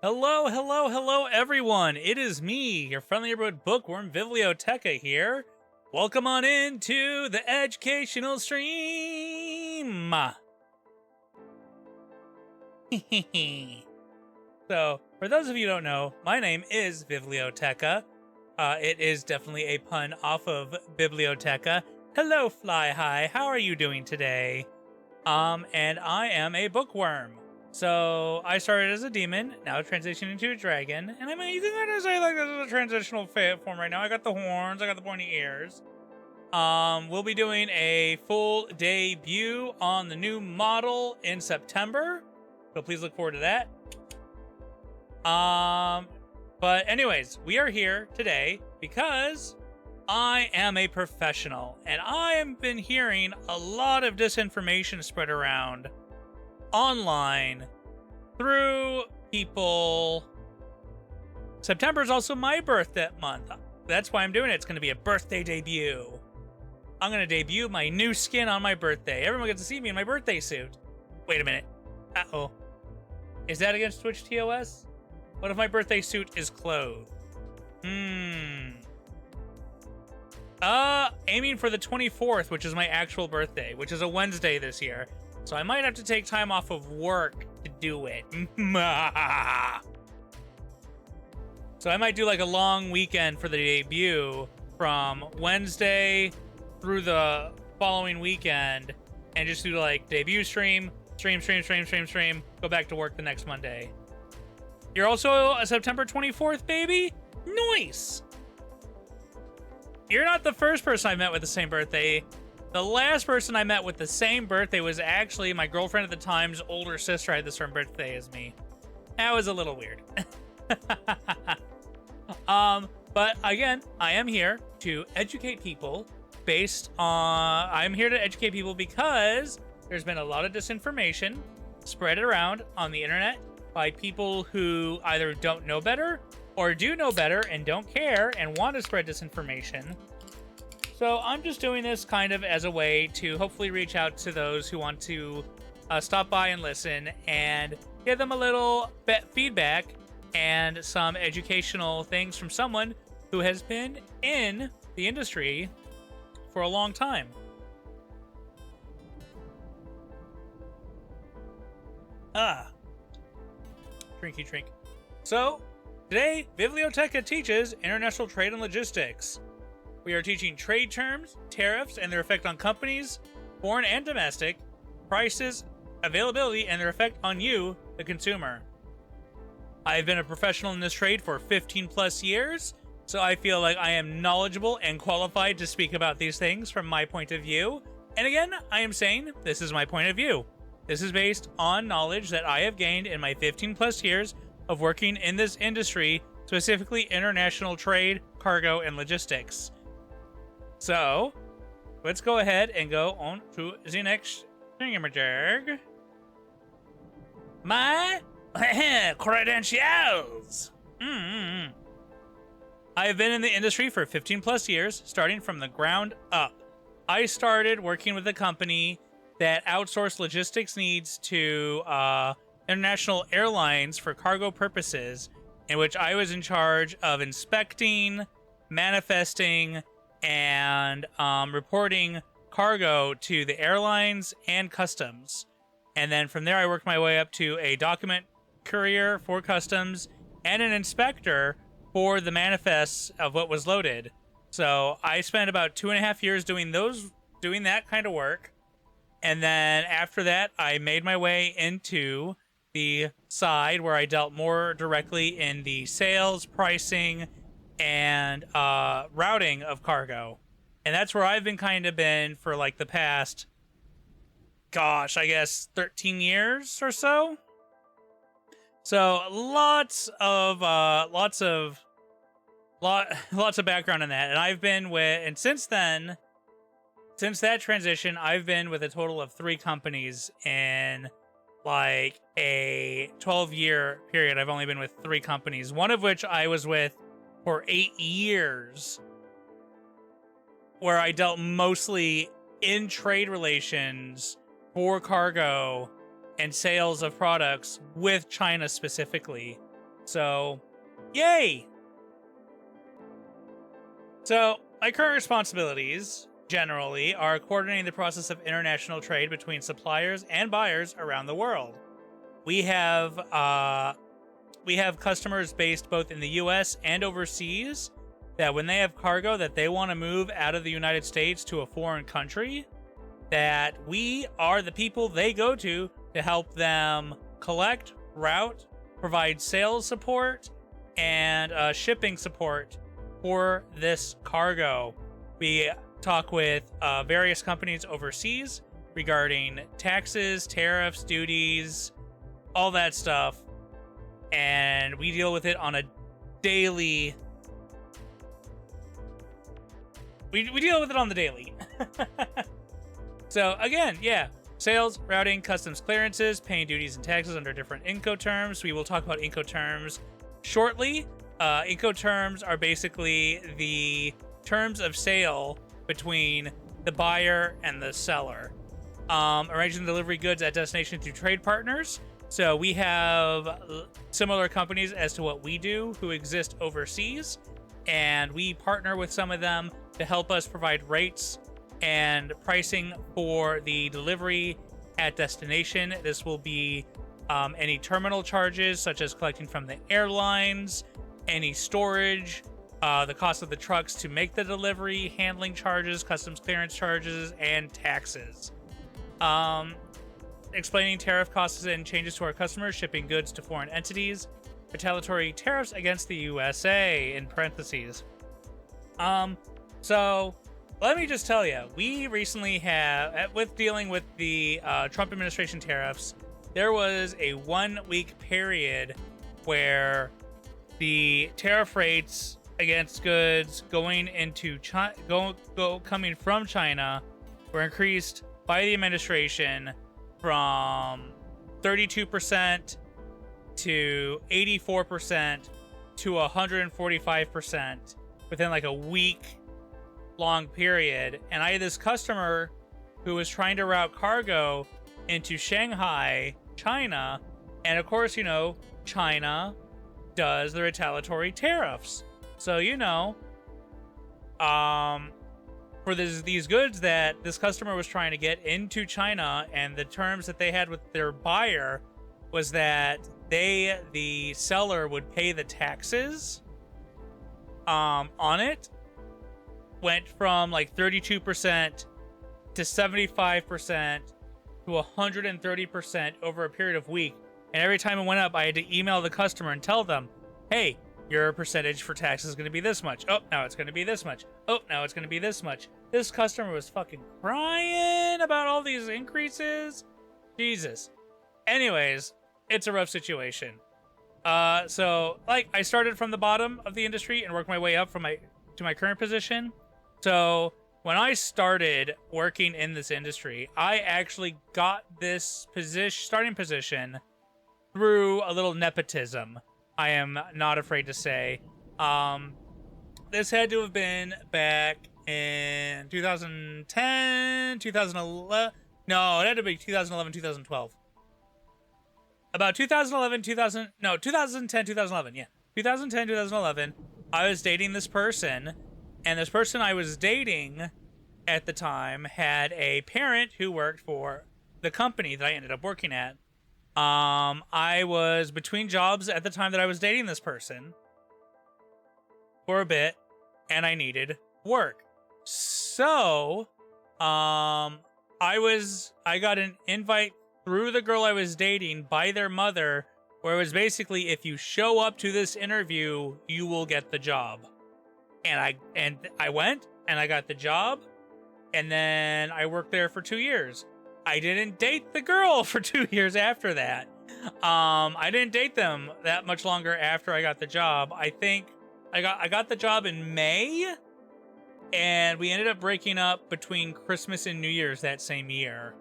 Hello, hello, hello, everyone. It is me, your friendly neighborhood bookworm, Biblioteca here. Welcome on into the educational stream. So, for those of you who don't know, my name is Biblioteca. It is definitely a pun off of Biblioteca. Hello, Fly High. How are you doing today? And I am a bookworm. So I started as a demon, now transitioning into a dragon, and I mean you can kind of say like this is a transitional form right now. I got the horns, I got the pointy ears. We'll be doing a full debut on the new model in September, so please look forward to that. But anyways, we are here today because I am a professional, and I have been hearing a lot of disinformation spread around online through people. September is also my birthday month. That's why I'm doing it. It's going to be a birthday debut. I'm going to debut my new skin on my birthday. Everyone gets to see me in my birthday suit. Wait a minute. Uh-oh. Is that against Twitch TOS? What if my birthday suit is clothed? Aiming for the 24th, which is my actual birthday, which is a Wednesday this year. So I might have to take time off of work to do it. So I might do like a long weekend for the debut from Wednesday through the following weekend and just do like debut stream, go back to work the next Monday. You're also a September 24th, baby? Nice! You're not the first person I met with the same birthday. The last person I met with the same birthday was actually my girlfriend at the time's older sister had the same birthday as me. That was a little weird. But again, I am here to educate people I'm here to educate people because there's been a lot of disinformation spread around on the internet by people who either don't know better or do know better and don't care and want to spread disinformation. So I'm just doing this kind of as a way to hopefully reach out to those who want to stop by and listen and give them a little feedback and some educational things from someone who has been in the industry for a long time. Drinky drink. So, today, Biblioteca teaches international trade and logistics. We are teaching trade terms, tariffs, and their effect on companies, foreign and domestic, prices, availability, and their effect on you, the consumer. I've been a professional in this trade for 15 plus years, so I feel like I am knowledgeable and qualified to speak about these things from my point of view. And again, I am saying this is my point of view. This is based on knowledge that I have gained in my 15 plus years of working in this industry, specifically international trade, cargo, and logistics. So, let's go ahead and go on to the next thingamajig. My credentials! I have been in the industry for 15 plus years, starting from the ground up. I started working with a company that outsourced logistics needs to international airlines for cargo purposes, in which I was in charge of inspecting, manifesting, and reporting cargo to the airlines and customs. And then from there, I worked my way up to a document courier for customs and an inspector for the manifests of what was loaded. So I spent about 2.5 years doing that kind of work. And then after that, I made my way into the side where I dealt more directly in the sales, pricing, and routing of cargo. And that's where I've been for like the past, I guess 13 years or so. So lots of background in that. And I've been since that transition, I've been with a total of 3 companies in like a 12-year period. I've only been with 3 companies, one of which I was with for 8 years, where I dealt mostly in trade relations for cargo and sales of products with China specifically. So, yay! So, my current responsibilities generally are coordinating the process of international trade between suppliers and buyers around the world. We have customers based both in the US and overseas that when they have cargo that they want to move out of the United States to a foreign country, that we are the people they go to help them collect, route, provide sales support, and shipping support for this cargo. We talk with various companies overseas regarding taxes, tariffs, duties, all that stuff, and we deal with it on a daily. We deal with it on the daily. So again, yeah, sales, routing, customs clearances, paying duties and taxes under different Incoterms. We will talk about Incoterms shortly. Incoterms are basically the terms of sale between the buyer and the seller. Arranging delivery goods at destination through trade partners. So we have similar companies as to what we do who exist overseas, and we partner with some of them to help us provide rates and pricing for the delivery at destination. This will be any terminal charges, such as collecting from the airlines, any storage, the cost of the trucks to make the delivery, handling charges, customs clearance charges, and taxes. Explaining tariff costs and changes to our customers, shipping goods to foreign entities, retaliatory tariffs against the USA, in parentheses. So let me just tell you, we recently have, with dealing with the Trump administration tariffs, there was a 1 week period where the tariff rates against goods going into coming from China were increased by the administration from 32% to 84% to 145% within like a week long period. And I had this customer who was trying to route cargo into Shanghai, China, and of course, you know, China does the retaliatory tariffs. So, you know, for these goods that this customer was trying to get into China, and the terms that they had with their buyer was that the seller would pay the taxes on it, went from like 32% to 75% to 130% over a period of week. And every time it went up, I had to email the customer and tell them, hey, your percentage for taxes is going to be this much. Oh, now it's going to be this much. Oh, now it's going to be this much. This customer was fucking crying about all these increases. Jesus. Anyways, it's a rough situation. So, like, I started from the bottom of the industry and worked my way up to my current position. So, when I started working in this industry, I actually got this starting position through a little nepotism, I am not afraid to say. This had to have been back in 2010, 2011. No, it had to be 2011, 2012. About 2010, 2011. Yeah. 2010, 2011. I was dating this person, and this person I was dating at the time had a parent who worked for the company that I ended up working at. I was between jobs at the time that I was dating this person for a bit, and I needed work. So, I got an invite through the girl I was dating by their mother, where it was basically, if you show up to this interview, you will get the job. And I went, and I got the job, and then I worked there for 2 years. I didn't date the girl for 2 years after that. I didn't date them that much longer after I got the job. I think I got the job in May, and we ended up breaking up between Christmas and New Year's that same year.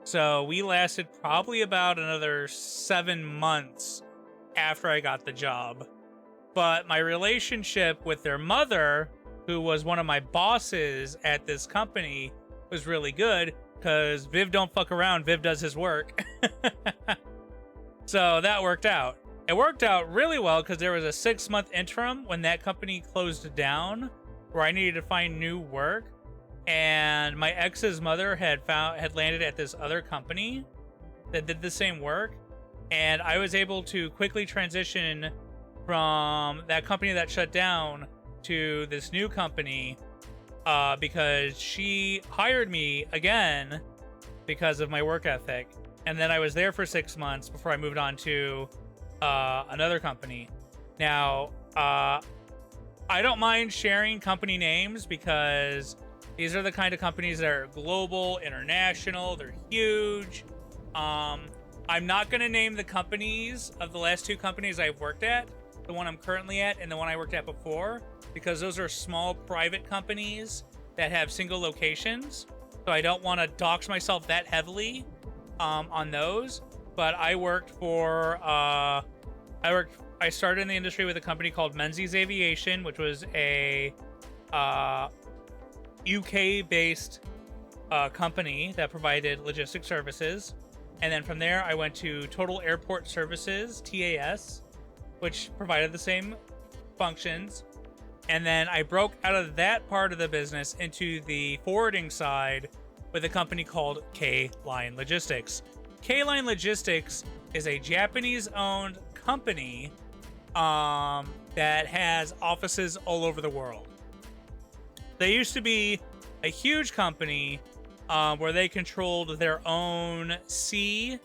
So we lasted probably about another 7 months after I got the job. But my relationship with their mother, who was one of my bosses at this company, was really good. Because Viv don't fuck around, Viv does his work. So that worked out. it worked out really well because there was a 6-month interim when that company closed down where I needed to find new work. And my ex's mother had landed at this other company that did the same work. And I was able to quickly transition from that company that shut down to this new company because she hired me again because of my work ethic. And then I was there for 6 months before I moved on to another company. Now, I don't mind sharing company names because these are the kind of companies that are global, international, they're huge. I'm not going to name the companies of the last 2 companies I've worked at, the one I'm currently at and the one I worked at before, because those are small private companies that have single locations. So I don't want to dox myself that heavily on those. But I worked for, I started in the industry with a company called Menzies Aviation, which was a UK-based company that provided logistics services. And then from there, I went to Total Airport Services, TAS, which provided the same functions. And then I broke out of that part of the business into the forwarding side with a company called K-Line Logistics. K-Line Logistics is a Japanese-owned company that has offices all over the world. They used to be a huge company where they controlled their own sea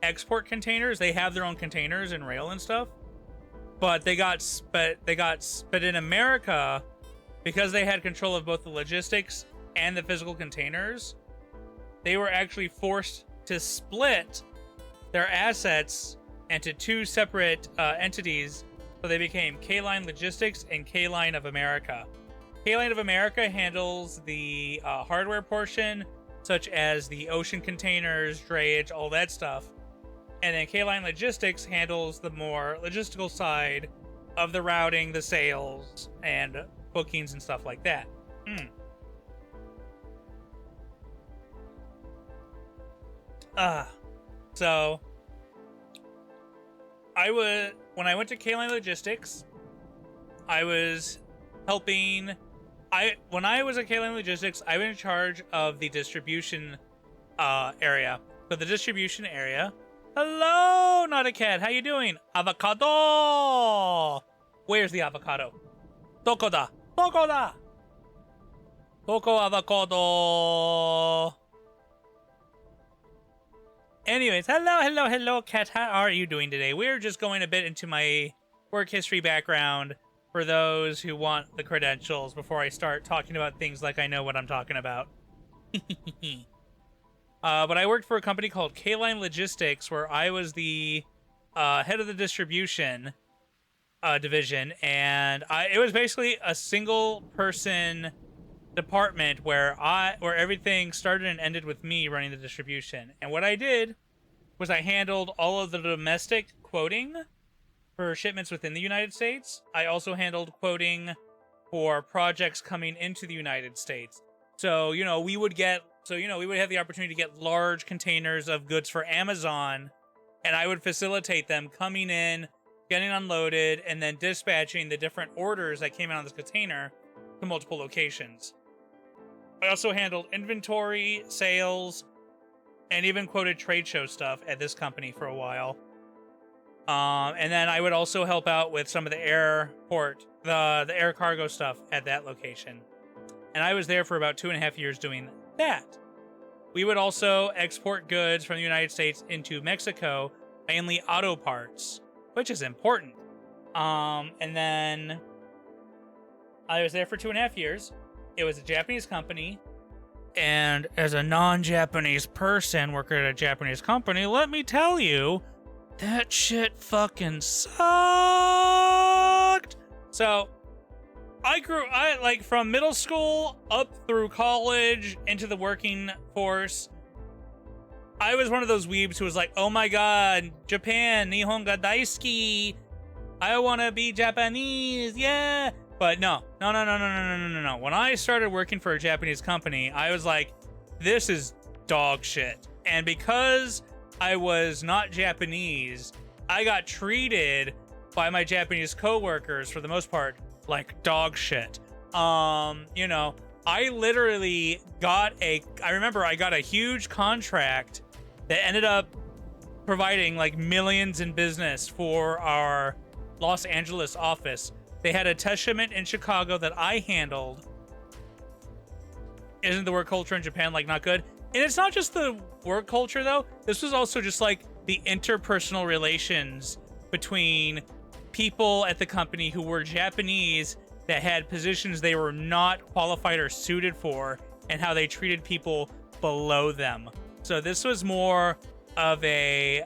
export containers. They have their own containers and rail and stuff. But but in America, because they had control of both the logistics and the physical containers, they were actually forced to split their assets into 2 separate entities. So they became K-Line Logistics and K-Line of America. K-Line of America handles the hardware portion, such as the ocean containers, drayage, all that stuff. And then K-Line Logistics handles the more logistical side of the routing, the sales, and bookings and stuff like that. So when I went to K-Line Logistics, I was helping. When I was at K-Line Logistics, I was in charge of the distribution area. So the distribution area. Hello, not a cat. How you doing? Avocado. Where's the avocado? Doko da. Doko da. Doko avocado. Anyways, hello, cat. How are you doing today? We're just going a bit into my work history background for those who want the credentials before I start talking about things like I know what I'm talking about. But I worked for a company called K-Line Logistics, where I was the head of the distribution division, and it was basically a single-person department where everything started and ended with me running the distribution. And what I did was I handled all of the domestic quoting for shipments within the United States. I also handled quoting for projects coming into the United States. So, we would have the opportunity to get large containers of goods for Amazon, and I would facilitate them coming in, getting unloaded, and then dispatching the different orders that came out on this container to multiple locations. I also handled inventory, sales, and even quoted trade show stuff at this company for a while. And then I would also help out with some of the airport, the air cargo stuff at that location. And I was there for about 2.5 years doing that. We would also export goods from the United States into Mexico, mainly auto parts, which is important. And then I was there for 2.5 years. It was a Japanese company. And as a non-Japanese person working at a Japanese company, let me tell you, that shit fucking sucked. So I from middle school up through college into the working force, I was one of those weebs who was like, oh my god, Japan, Nihon ga daisuki, I want to be Japanese, yeah. But no. When I started working for a Japanese company, I was like, this is dog shit. And because I was not Japanese, I got treated by my Japanese coworkers for the most part like dog shit. You know, I literally I remember I got a huge contract that ended up providing like millions in business for our Los Angeles office. They had a testament in Chicago that I handled. Isn't the work culture in Japan like not good? And it's not just the work culture though. This was also just like the interpersonal relations between people at the company who were Japanese that had positions they were not qualified or suited for, and how they treated people below them. So this was more of a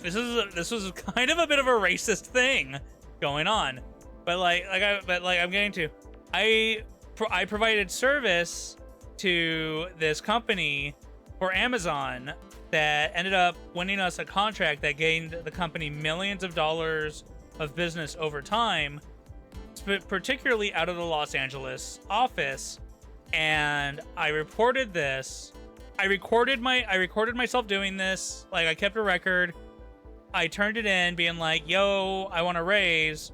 this was kind of a bit of a racist thing going on. But I'm getting to, I provided service to this company for Amazon that ended up winning us a contract that gained the company millions of dollars of business over time, particularly out of the Los Angeles office. And I reported this. I recorded myself doing this. Like, I kept a record. I turned it in being like, yo, I want a raise.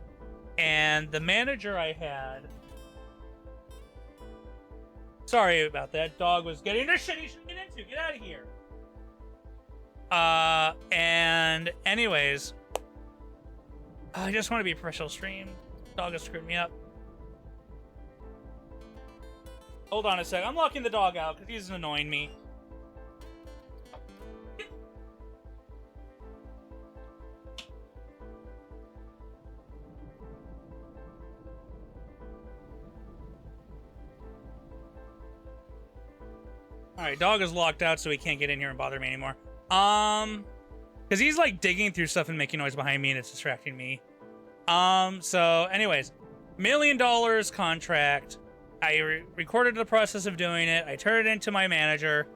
And the manager I had, sorry about that, dog was getting into shit he shouldn't get into. Get out of here. And anyways, I just want to be a professional stream. Dog has screwed me up. Hold on a sec. I'm locking the dog out because he's annoying me. Alright, dog is locked out, so he can't get in here and bother me anymore. Because he's like digging through stuff and making noise behind me, and it's distracting me. So anyways, $1 million contract. I recorded the process of doing it. I turned it into my manager,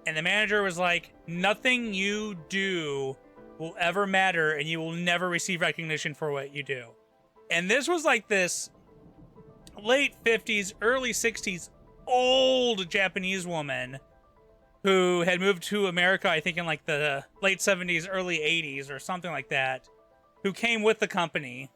and the manager was like, nothing you do will ever matter, and you will never receive recognition for what you do. And this was like this late 50s, early 60s, old Japanese woman who had moved to America, I think in like the late 70s, early 80s or something like that, who came with the company.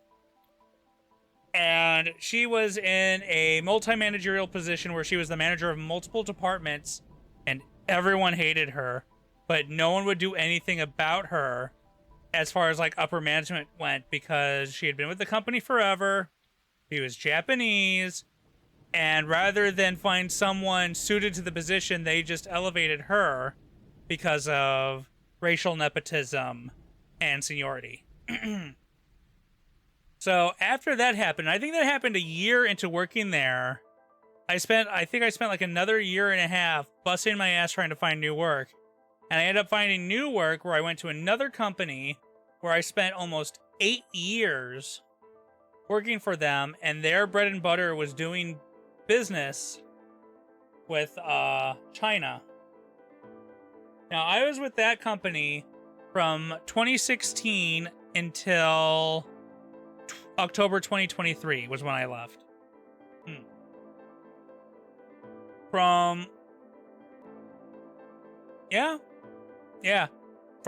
And she was in a multi-managerial position where she was the manager of multiple departments, and everyone hated her, but no one would do anything about her as far as like upper management went, because she had been with the company forever. She was Japanese, and rather than find someone suited to the position, they just elevated her because of racial nepotism and seniority. So after that happened, I think that happened a year into working there, I think I spent like another year and a half busting my ass trying to find new work. And I ended up finding new work where I went to another company where I spent almost 8 years working for them, and their bread and butter was doing business with China. Now, I was with that company from 2016 until October 2023 was when I left. From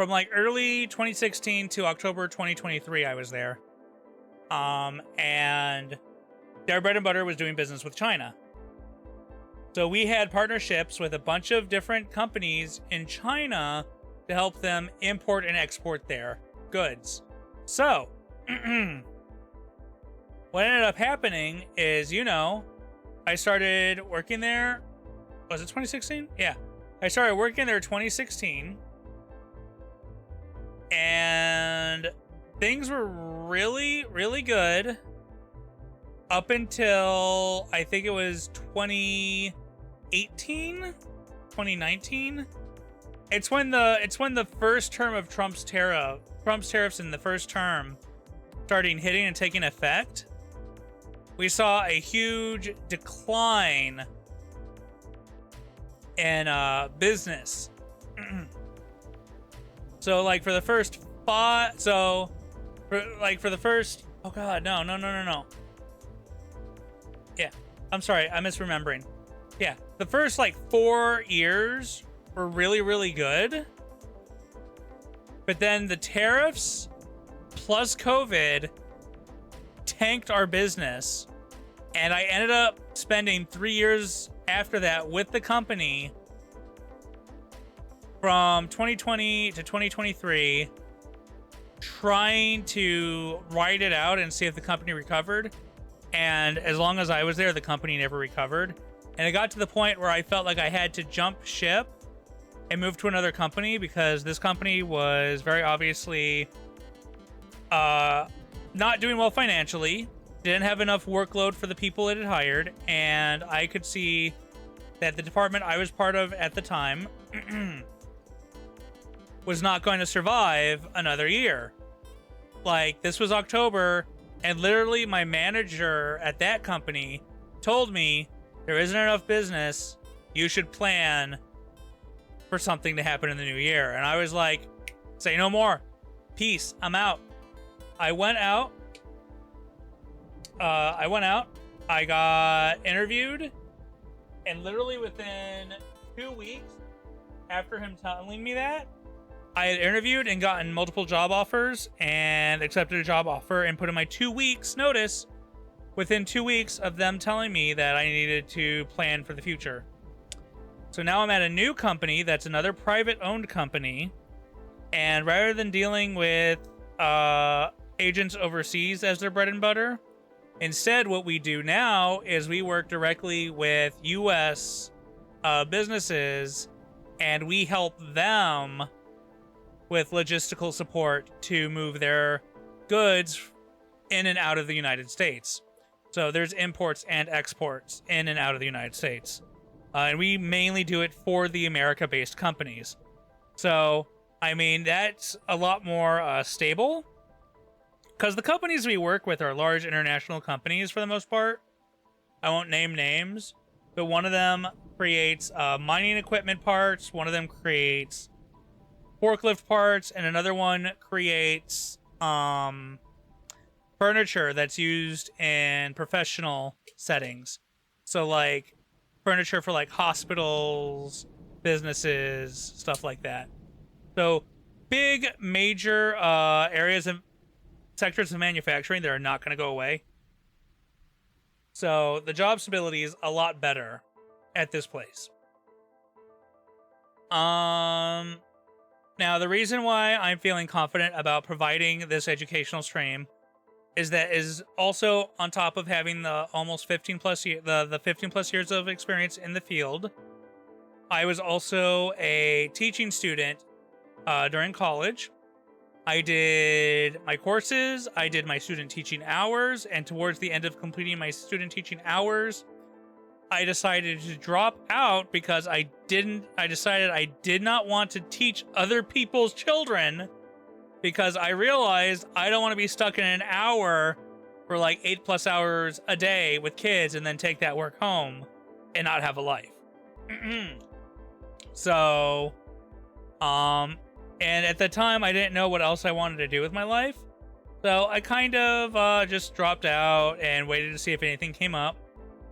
like early 2016 to October 2023, I was there. And their bread and butter was doing business with China. So we had partnerships with a bunch of different companies in China to help them import and export their goods. So, what ended up happening is, I started working there. Was it 2016? Yeah. I started working there 2016. And things were really, really good up until I think it was 2019. It's when the first term of Trump's tariffs in the first term starting hitting and taking effect. We saw a huge decline in business. So like for the first oh god, no. Yeah, I'm sorry, I'm misremembering. Yeah, the first like 4 years were really, really good. But then the tariffs plus COVID tanked our business. And I ended up spending 3 years after that with the company from 2020 to 2023 trying to ride it out and see if the company recovered. And as long as I was there, the company never recovered. And it got to the point where I felt like I had to jump ship and move to another company because this company was very obviously not doing well financially, didn't have enough workload for the people it had hired, and I could see that the department I was part of at the time was not going to survive another year. Like, this was October, and literally my manager at that company told me, there isn't enough business, you should plan for something to happen in the new year. And I was like, say no more. Peace, I'm out. I went out. I got interviewed, and literally within 2 weeks after him telling me that, I had interviewed and gotten multiple job offers and accepted a job offer and put in my 2 weeks notice within 2 weeks of them telling me that I needed to plan for the future. So now I'm at a new company that's another private owned company. And rather than dealing with agents overseas as their bread and butter, instead what we do now is we work directly with US businesses, and we help them with logistical support to move their goods in and out of the United States. So there's imports and exports in and out of the United States. And we mainly do it for the America-based companies. So, I mean, that's a lot more stable. Because the companies we work with are large international companies for the most part. I won't name names. But one of them creates mining equipment parts. One of them creates forklift parts. And another one creates furniture that's used in professional settings. So, like, furniture for, like, hospitals, businesses, stuff like that. So, big, major areas of sectors of manufacturing that are not going to go away. So, the job stability is a lot better at this place. Now, the reason why I'm feeling confident about providing this educational stream is that is also on top of having the almost 15 plus the 15 plus years of experience in the field. I was also a teaching student during college. I did my courses, I did my student teaching hours, and towards the end of completing my student teaching hours, I decided to drop out because I decided I did not want to teach other people's children, because I realized I don't want to be stuck in an hour for like 8+ hours a day with kids and then take that work home and not have a life. So, and at the time I didn't know what else I wanted to do with my life. So I kind of just dropped out and waited to see if anything came up.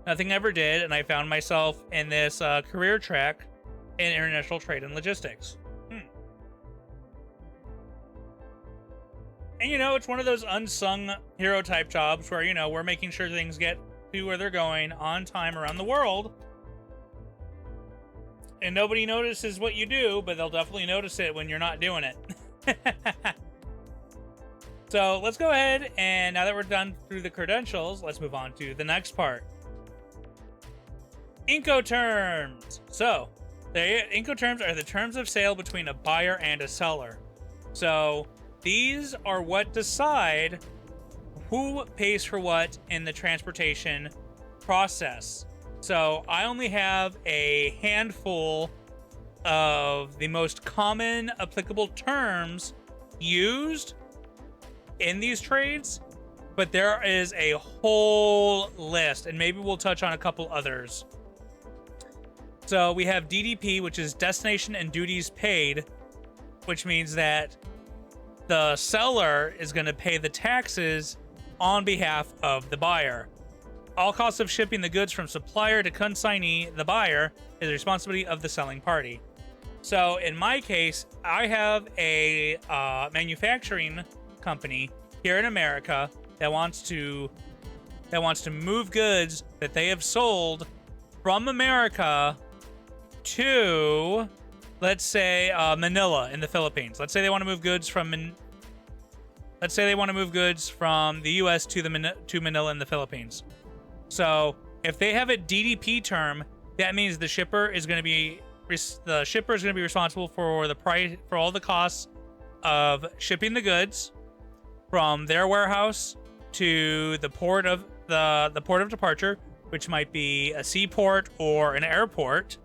Nothing ever did, and I found myself in this career track in international trade and logistics. And, you know, it's one of those unsung hero type jobs where, you know, we're making sure things get to where they're going on time around the world. And nobody notices what you do, but they'll definitely notice it when you're not doing it. So let's go ahead, and now that we're done through the credentials, let's move on to the next part. Incoterms. So, the Incoterms are the terms of sale between a buyer and a seller. So, these are what decide who pays for what in the transportation process. So I only have a handful of the most common applicable terms used in these trades, but there is a whole list, and maybe we'll touch on a couple others. So we have DDP, which is destination and duties paid, which means that the seller is going to pay the taxes on behalf of the buyer. All costs of shipping the goods from supplier to consignee, the buyer, is the responsibility of the selling party. So in my case, I have a manufacturing company here in America that wants to move goods that they have sold from America to, let's say, Manila in the Philippines. Let's say they want to move goods from the U.S. to Manila in the Philippines. So if they have a DDP term, that means the shipper is going to be responsible for the price for all the costs of shipping the goods from their warehouse to the port of the port of departure, which might be a seaport or an airport.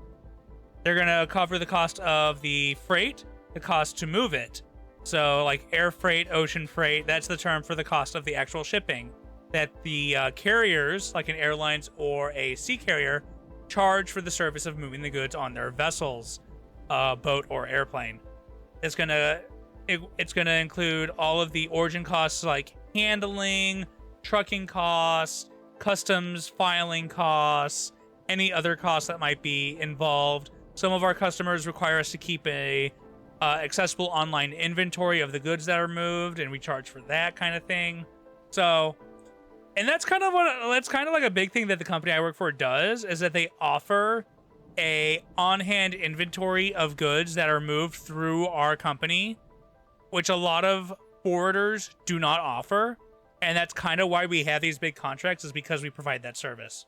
They're going to cover the cost of the freight, the cost to move it. So like air freight, ocean freight, that's the term for the cost of the actual shipping that the carriers, like an airlines or a sea carrier, charge for the service of moving the goods on their vessels, boat or airplane. It's gonna include all of the origin costs like handling, trucking costs, customs filing costs, any other costs that might be involved. Some of our customers require us to keep a accessible online inventory of the goods that are moved, and we charge for that kind of thing. So, and that's kind of like a big thing that the company I work for does, is that they offer a on-hand inventory of goods that are moved through our company, which a lot of forwarders do not offer. And that's kind of why we have these big contracts, is because we provide that service.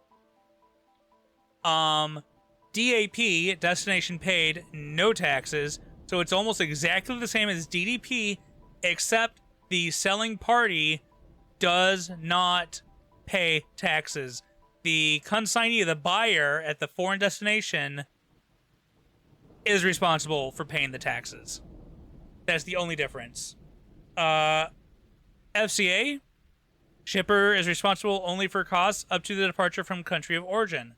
DAP, destination paid, no taxes. So it's almost exactly the same as DDP, except the selling party does not pay taxes. The consignee, the buyer at the foreign destination, is responsible for paying the taxes. That's the only difference. FCA, shipper is responsible only for costs up to the departure from country of origin.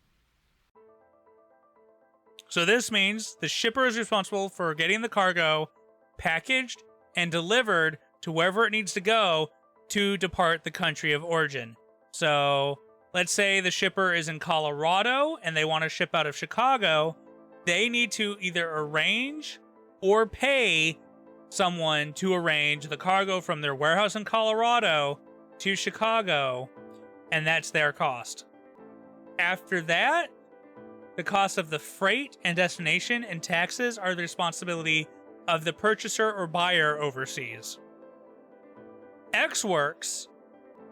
So this means the shipper is responsible for getting the cargo packaged and delivered to wherever it needs to go to depart the country of origin. So let's say the shipper is in Colorado and they want to ship out of Chicago. They need to either arrange or pay someone to arrange the cargo from their warehouse in Colorado to Chicago, and that's their cost. After that, the cost of the freight and destination and taxes are the responsibility of the purchaser or buyer overseas. Ex-works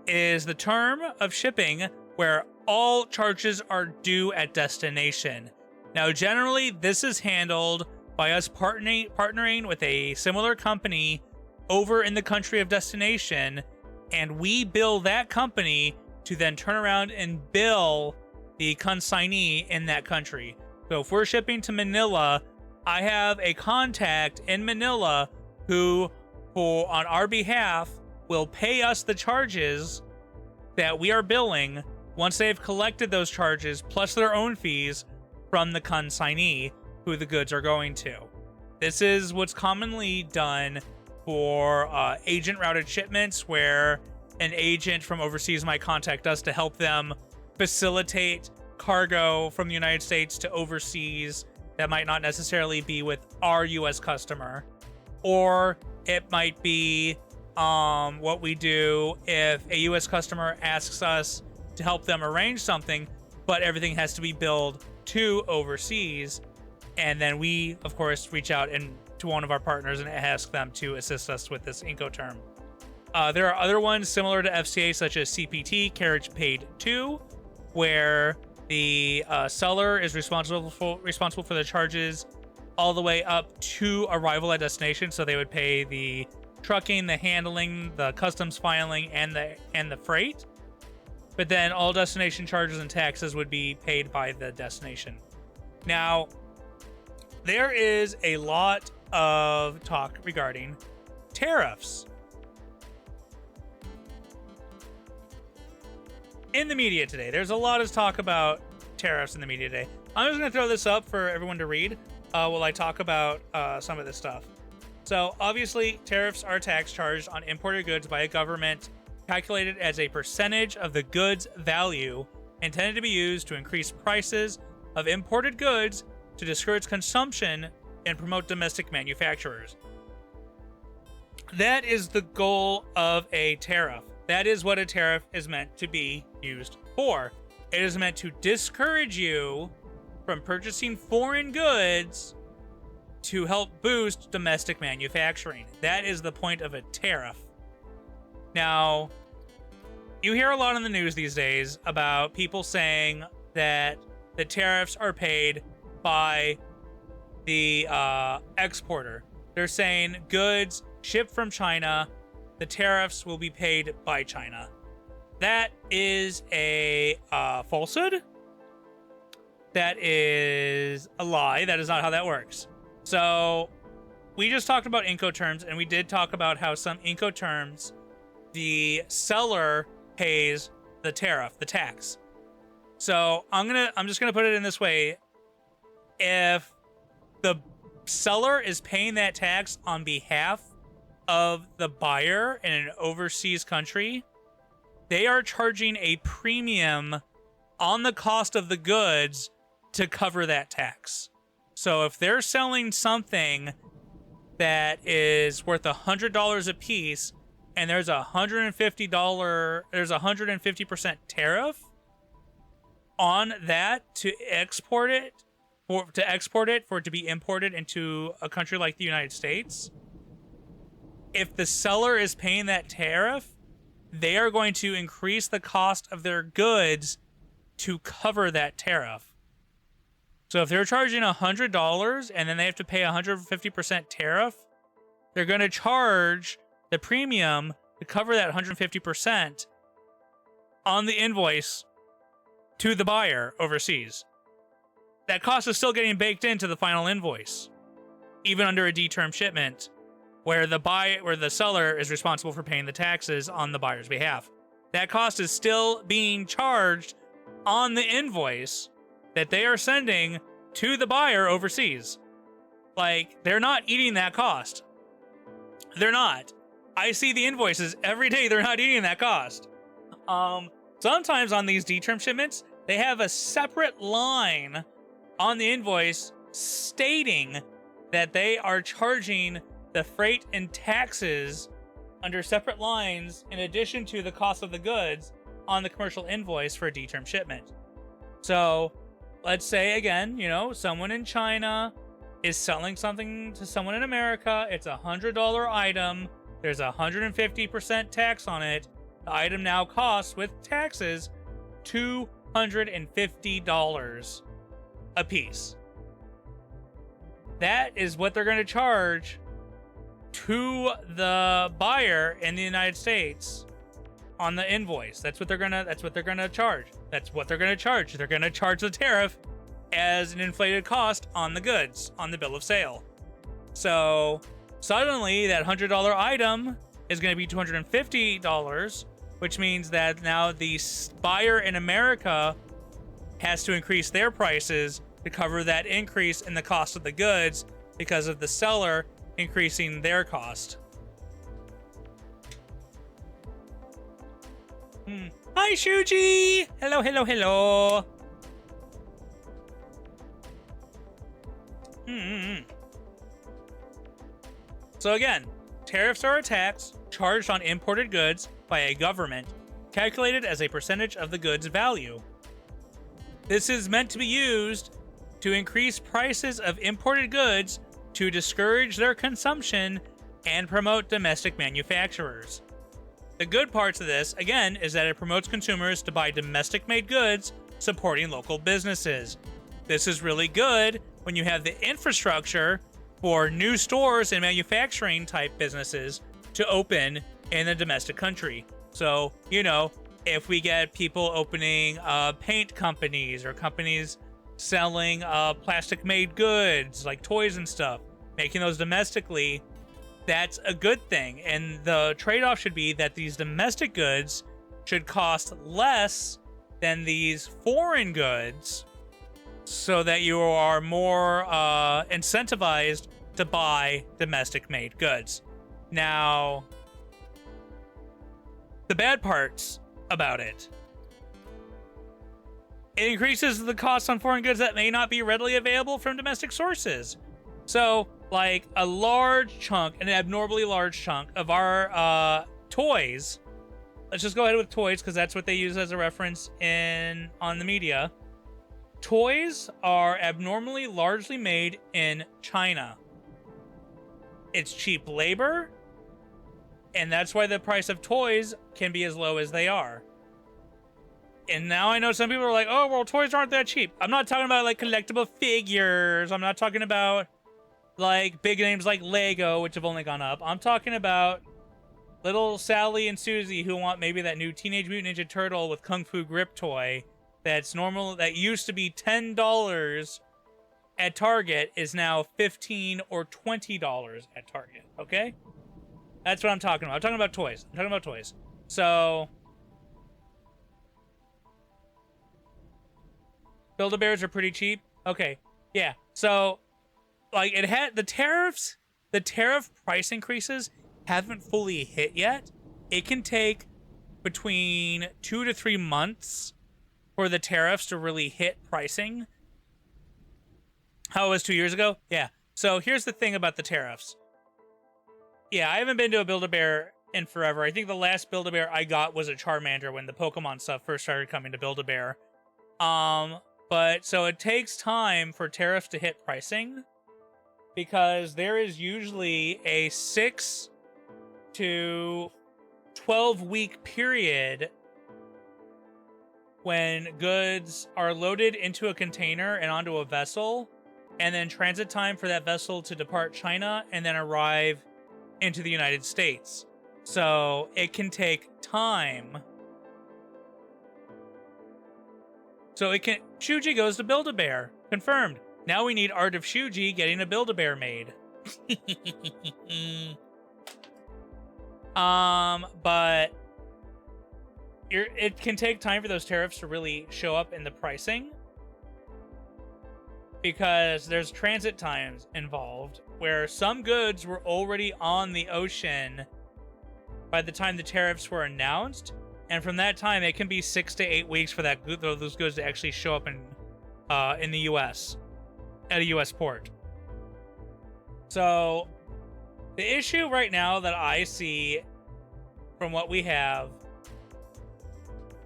is the term of shipping where all charges are due at destination. Now, generally, this is handled by us partnering with a similar company over in the country of destination, and we bill that company to then turn around and bill the consignee in that country. So if we're shipping to Manila, I have a contact in Manila who, on our behalf, will pay us the charges that we are billing once they've collected those charges, plus their own fees from the consignee who the goods are going to. This is what's commonly done for agent routed shipments, where an agent from overseas might contact us to help them facilitate cargo from the United States to overseas that might not necessarily be with our US customer. Or it might be what we do if a US customer asks us to help them arrange something, but everything has to be billed to overseas. And then we, of course, reach out to one of our partners and ask them to assist us with this Incoterm. There are other ones similar to FCA, such as CPT, Carriage Paid To, where the seller is responsible for the charges all the way up to arrival at destination. So they would pay the trucking, the handling, the customs filing, and the freight. But then all destination charges and taxes would be paid by the destination. Now, there is a lot of talk regarding tariffs in the media today. There's a lot of talk about tariffs in the media today. I'm just going to throw this up for everyone to read while I talk about some of this stuff. So obviously, tariffs are a tax charged on imported goods by a government, calculated as a percentage of the goods value, intended to be used to increase prices of imported goods to discourage consumption and promote domestic manufacturers. That is the goal of a tariff. That is what a tariff is meant to be used for. It is meant to discourage you from purchasing foreign goods to help boost domestic manufacturing. That is the point of a tariff. Now, you hear a lot in the news these days about people saying that the tariffs are paid by the exporter. They're saying goods shipped from China, the tariffs will be paid by China. That is a falsehood. That is a lie. That is not how that works. So we just talked about Incoterms, and we did talk about how some Incoterms, the seller pays the tariff, the tax. So I'm just gonna put it in this way. If the seller is paying that tax on behalf of the buyer in an overseas country, they are charging a premium on the cost of the goods to cover that tax. So if they're selling something that is worth $100 a piece and there's a $150% tariff on that to export it for it to be imported into a country like the United States, if the seller is paying that tariff, they are going to increase the cost of their goods to cover that tariff. So if they're charging $100 and then they have to pay 150% tariff, they're going to charge the premium to cover that 150% on the invoice to the buyer overseas. That cost is still getting baked into the final invoice, even under a D-term shipment, where the seller is responsible for paying the taxes on the buyer's behalf. That cost is still being charged on the invoice that they are sending to the buyer overseas. Like, they're not eating that cost. They're not. I see the invoices every day. They're not eating that cost. Sometimes on these D-term shipments, they have a separate line on the invoice stating that they are charging the freight and taxes under separate lines in addition to the cost of the goods on the commercial invoice for a D-term shipment. So let's say, again, someone in China is selling something to someone in America. It's a $100 item. There's 150% tax on it. The item now costs, with taxes, $250 a piece. That is what they're going to charge to the buyer in the United States on the invoice. That's what they're gonna charge. That's what they're gonna charge. They're gonna charge the tariff as an inflated cost on the goods, on the bill of sale. So suddenly that $100 item is going to be $250, which means that now the buyer in America has to increase their prices to cover that increase in the cost of the goods because of the seller increasing their cost. Hi, Shuji! Hello, hello, hello! So again, tariffs are a tax charged on imported goods by a government, calculated as a percentage of the goods' value. This is meant to be used to increase prices of imported goods to discourage their consumption and promote domestic manufacturers. The good parts of this, again, is that it promotes consumers to buy domestic-made goods, supporting local businesses. This is really good when you have the infrastructure for new stores and manufacturing-type businesses to open in a domestic country. So, if we get people opening paint companies or companies selling plastic-made goods like toys and stuff, making those domestically, that's a good thing. And the trade-off should be that these domestic goods should cost less than these foreign goods so that you are more incentivized to buy domestic-made goods. Now, the bad parts about it increases the cost on foreign goods that may not be readily available from domestic sources. So, like, a large chunk, an abnormally large chunk of our toys. Let's just go ahead with toys because that's what they use as a reference on the media. Toys are abnormally largely made in China. It's cheap labor, and that's why the price of toys can be as low as they are. And now I know some people are like, oh, well, toys aren't that cheap. I'm not talking about, like, collectible figures. I'm not talking about, like, big names like Lego, which have only gone up. I'm talking about little Sally and Susie who want maybe that new Teenage Mutant Ninja Turtle with Kung Fu Grip toy that's normal, that used to be $10 at Target, is now $15 or $20 at Target, okay? That's what I'm talking about. I'm talking about toys. So Build-A-Bears are pretty cheap. Okay, yeah. So, like, it had the tariff price increases haven't fully hit yet. It can take between 2 to 3 months for the tariffs to really hit pricing. How it was 2 years ago? Yeah. So here's the thing about the tariffs. Yeah, I haven't been to a Build-A-Bear in forever. I think the last Build-A-Bear I got was a Charmander when the Pokemon stuff first started coming to Build-A-Bear. But so it takes time for tariffs to hit pricing because there is usually a 6 to 12-week period when goods are loaded into a container and onto a vessel, and then transit time for that vessel to depart China and then arrive into the United States. So it can take time. So it can. Shuji goes to Build-A-Bear. Confirmed. Now we need Art of Shuji getting a Build-A-Bear made. But it can take time for those tariffs to really show up in the pricing because there's transit times involved where some goods were already on the ocean by the time the tariffs were announced. And from that time, it can be 6 to 8 weeks for those goods to actually show up in the U.S. at a U.S. port. So the issue right now that I see from what we have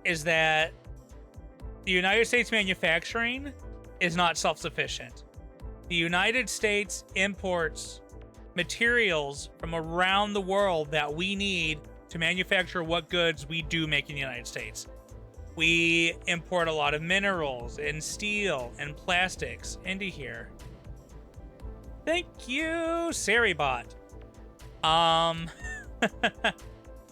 is that the United States manufacturing is not self-sufficient. The United States imports materials from around the world that we need to manufacture what goods we do make in the United States. We import a lot of minerals and steel and plastics into here. Thank you, Saribot.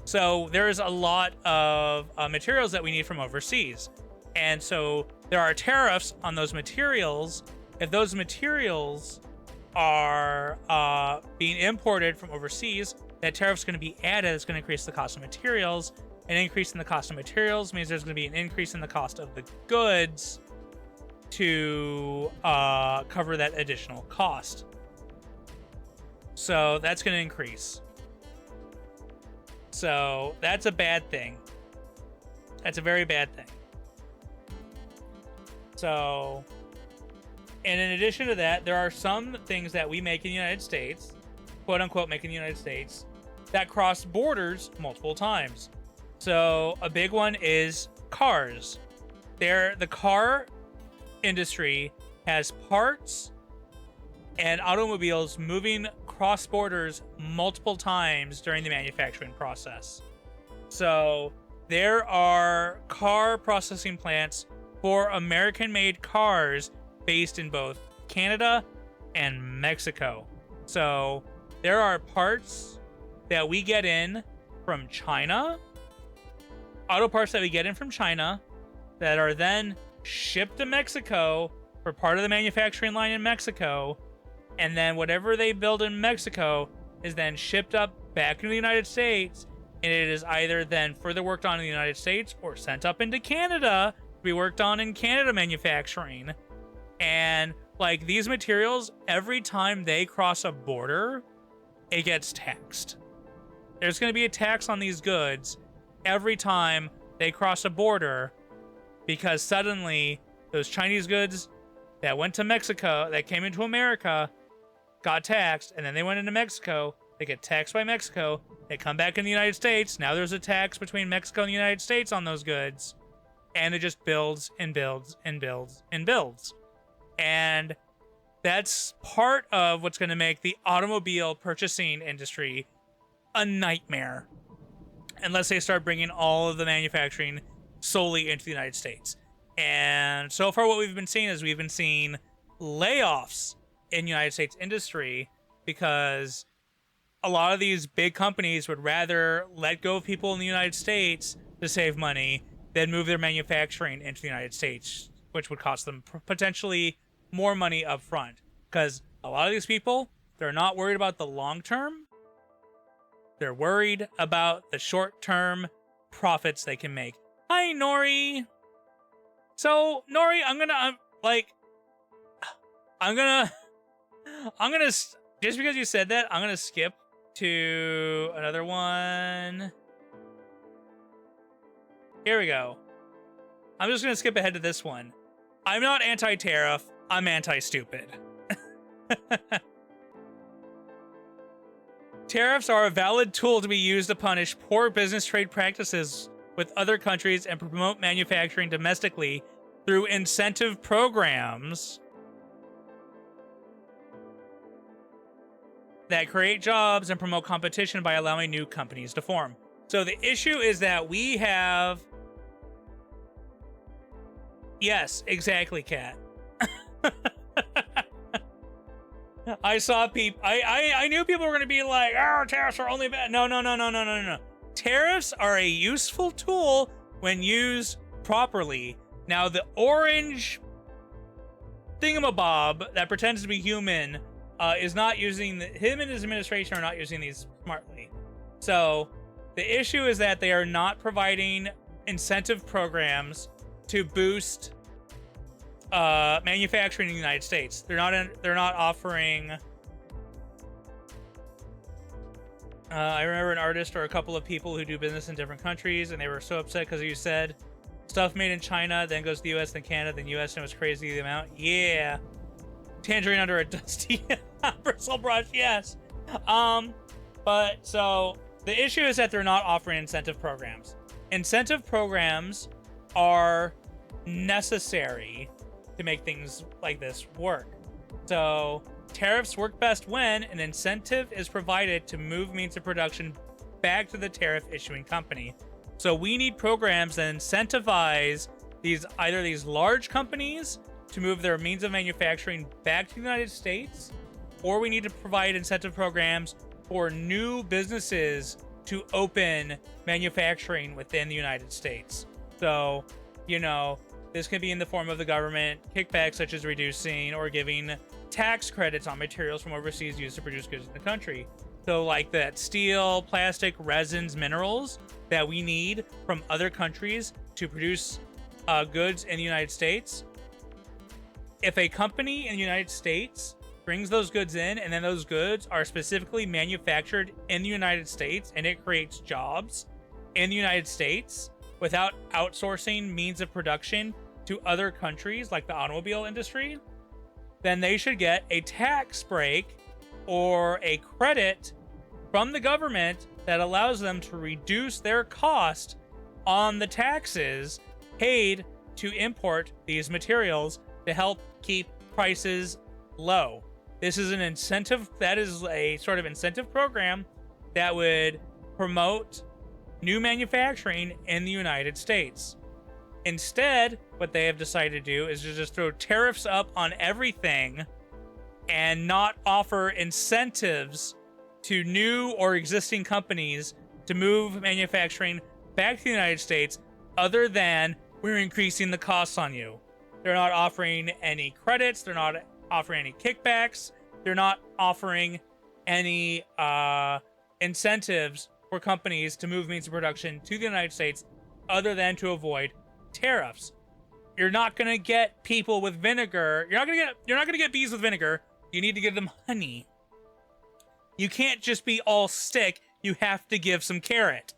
So there's a lot of materials that we need from overseas. And so there are tariffs on those materials. If those materials are being imported from overseas, that tariff's going to be added. It's going to increase the cost of materials. An increase in the cost of materials means there's going to be an increase in the cost of the goods to cover that additional cost. So that's going to increase. So that's a bad thing. That's a very bad thing. So, and in addition to that, there are some things that we make in the United States, quote unquote, make in the United States, that cross borders multiple times. So a big one is cars. The car industry has parts and automobiles moving cross borders multiple times during the manufacturing process. So there are car processing plants for American-made cars based in both Canada and Mexico. So there are parts that we get in from China, auto parts that we get in from China that are then shipped to Mexico for part of the manufacturing line in Mexico, and then whatever they build in Mexico is then shipped up back into the United States, and it is either then further worked on in the United States or sent up into Canada to be worked on in Canada manufacturing. And like these materials, every time they cross a border, it gets taxed. There's going to be a tax on these goods every time they cross a border, because suddenly those Chinese goods that went to Mexico, that came into America, got taxed, and then they went into Mexico. They get taxed by Mexico. They come back in the United States. Now there's a tax between Mexico and the United States on those goods. And it just builds and builds and builds and builds. And that's part of what's going to make the automobile purchasing industry a nightmare. Unless they start bringing all of the manufacturing solely into the United States. And so far what we've been seeing is we've been seeing layoffs in United States industry because a lot of these big companies would rather let go of people in the United States to save money than move their manufacturing into the United States, which would cost them potentially more money up front. Because a lot of these people, they're not worried about the long term. They're worried about the short term profits they can make. Hi, Nori. So, Nori, just because you said that, I'm gonna skip to another one. Here we go. I'm just gonna skip ahead to this one. I'm not anti-tariff, I'm anti-stupid. Tariffs are a valid tool to be used to punish poor business trade practices with other countries and promote manufacturing domestically through incentive programs that create jobs and promote competition by allowing new companies to form. So the issue is that we have... Yes, exactly, Kat. I saw people... I knew people were going to be like, oh, tariffs are only bad. No. Tariffs are a useful tool when used properly. Now, the orange thingamabob that pretends to be human is not using... him and his administration are not using these smartly. So, the issue is that they are not providing incentive programs to boost manufacturing in the United States. They're not offering... I remember an artist or a couple of people who do business in different countries, and they were so upset because you said stuff made in China, then goes to the US, then Canada, then US, and it was crazy the amount. Yeah. Tangerine under a dusty bristle brush, yes. But so the issue is that they're not offering incentive programs. Incentive programs are necessary to make things like this work. So tariffs work best when an incentive is provided to move means of production back to the tariff issuing company. So we need programs that incentivize either these large companies to move their means of manufacturing back to the United States, or we need to provide incentive programs for new businesses to open manufacturing within the United States. So, this can be in the form of the government kickbacks, such as reducing or giving tax credits on materials from overseas used to produce goods in the country. So like that steel, plastic, resins, minerals that we need from other countries to produce goods in the United States. If a company in the United States brings those goods in and then those goods are specifically manufactured in the United States and it creates jobs in the United States without outsourcing means of production to other countries like the automobile industry, then they should get a tax break or a credit from the government that allows them to reduce their cost on the taxes paid to import these materials to help keep prices low. This is an incentive, that is a sort of incentive program that would promote new manufacturing in the United States. Instead, what they have decided to do is to just throw tariffs up on everything and not offer incentives to new or existing companies to move manufacturing back to the United States other than we're increasing the costs on you. They're not offering any credits. They're not offering any kickbacks. They're not offering any incentives for companies to move means of production to the United States other than to avoid tariffs. You're not going to get people with vinegar. You're not going to get bees with vinegar. You need to give them honey. You can't just be all stick. You have to give some carrot.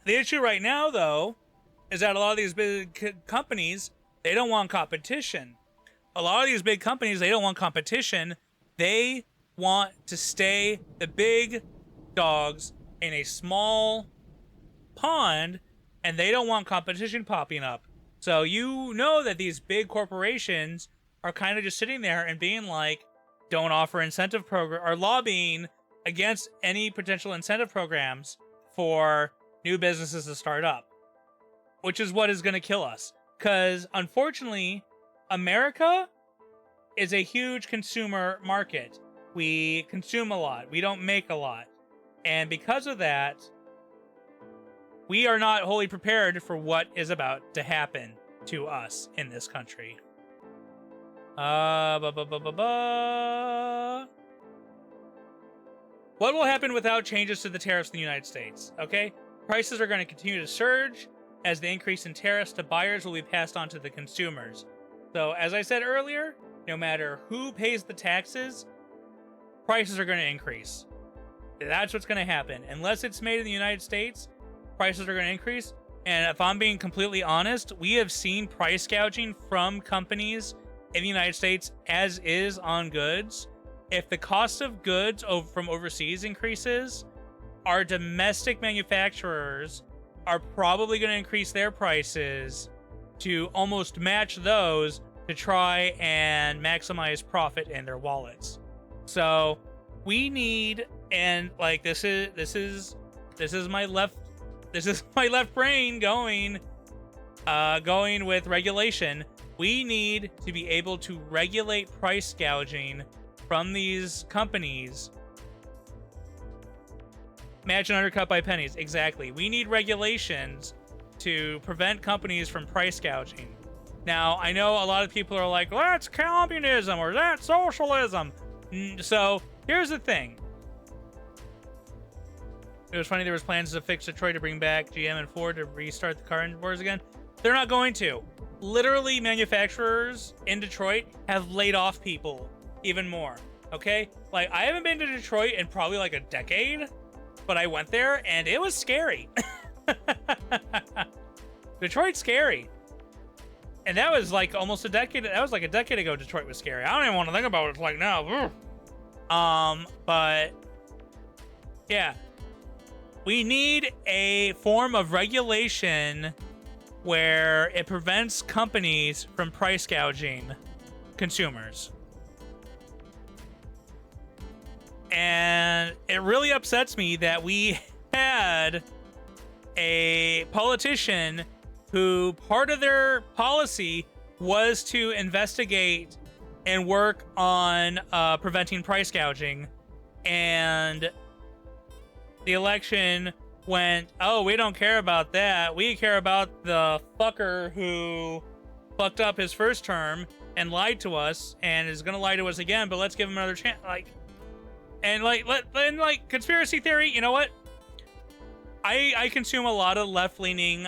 The issue right now, though, is that a lot of these big companies, they don't want competition. A lot of these big companies, they don't want competition. They want to stay the big dogs in a small pond, and they don't want competition popping up. So you know that these big corporations are kind of just sitting there and being like, don't offer incentive program, or lobbying against any potential incentive programs for new businesses to start up, which is what is going to kill us. Because unfortunately, America is a huge consumer market. We consume a lot. We don't make a lot. And because of that, we are not wholly prepared for what is about to happen to us in this country. What will happen without changes to the tariffs in the United States? Okay, prices are going to continue to surge as the increase in tariffs to buyers will be passed on to the consumers. So, as I said earlier, no matter who pays the taxes, prices are going to increase. That's what's going to happen. Unless it's made in the United States, prices are going to increase. And if I'm being completely honest, we have seen price gouging from companies in the United States as is on goods. If the cost of goods from overseas increases, our domestic manufacturers are probably going to increase their prices to almost match those to try and maximize profit in their wallets. So we need, and like this is my left brain going with regulation. We need to be able to regulate price gouging from these companies. Match and undercut by pennies. Exactly. We need regulations to prevent companies from price gouging. Now, I know a lot of people are like, well, that's communism or that's socialism. So here's the thing. It was funny, there was plans to fix Detroit to bring back GM and Ford to restart the car wars again. They're not going to. Literally, manufacturers in Detroit have laid off people even more. Okay? Like, I haven't been to Detroit in probably like a decade, but I went there and it was scary. Detroit's scary. And that was like almost a decade. That was like a decade ago. Detroit was scary. I don't even want to think about what it's like now. But yeah, we need a form of regulation where it prevents companies from price gouging consumers. And it really upsets me that we had a politician who part of their policy was to investigate and work on preventing price gouging. And the election went, oh, we don't care about that. We care about the fucker who fucked up his first term and lied to us and is gonna lie to us again, but let's give him another chance. Conspiracy theory, you know what? I consume a lot of left-leaning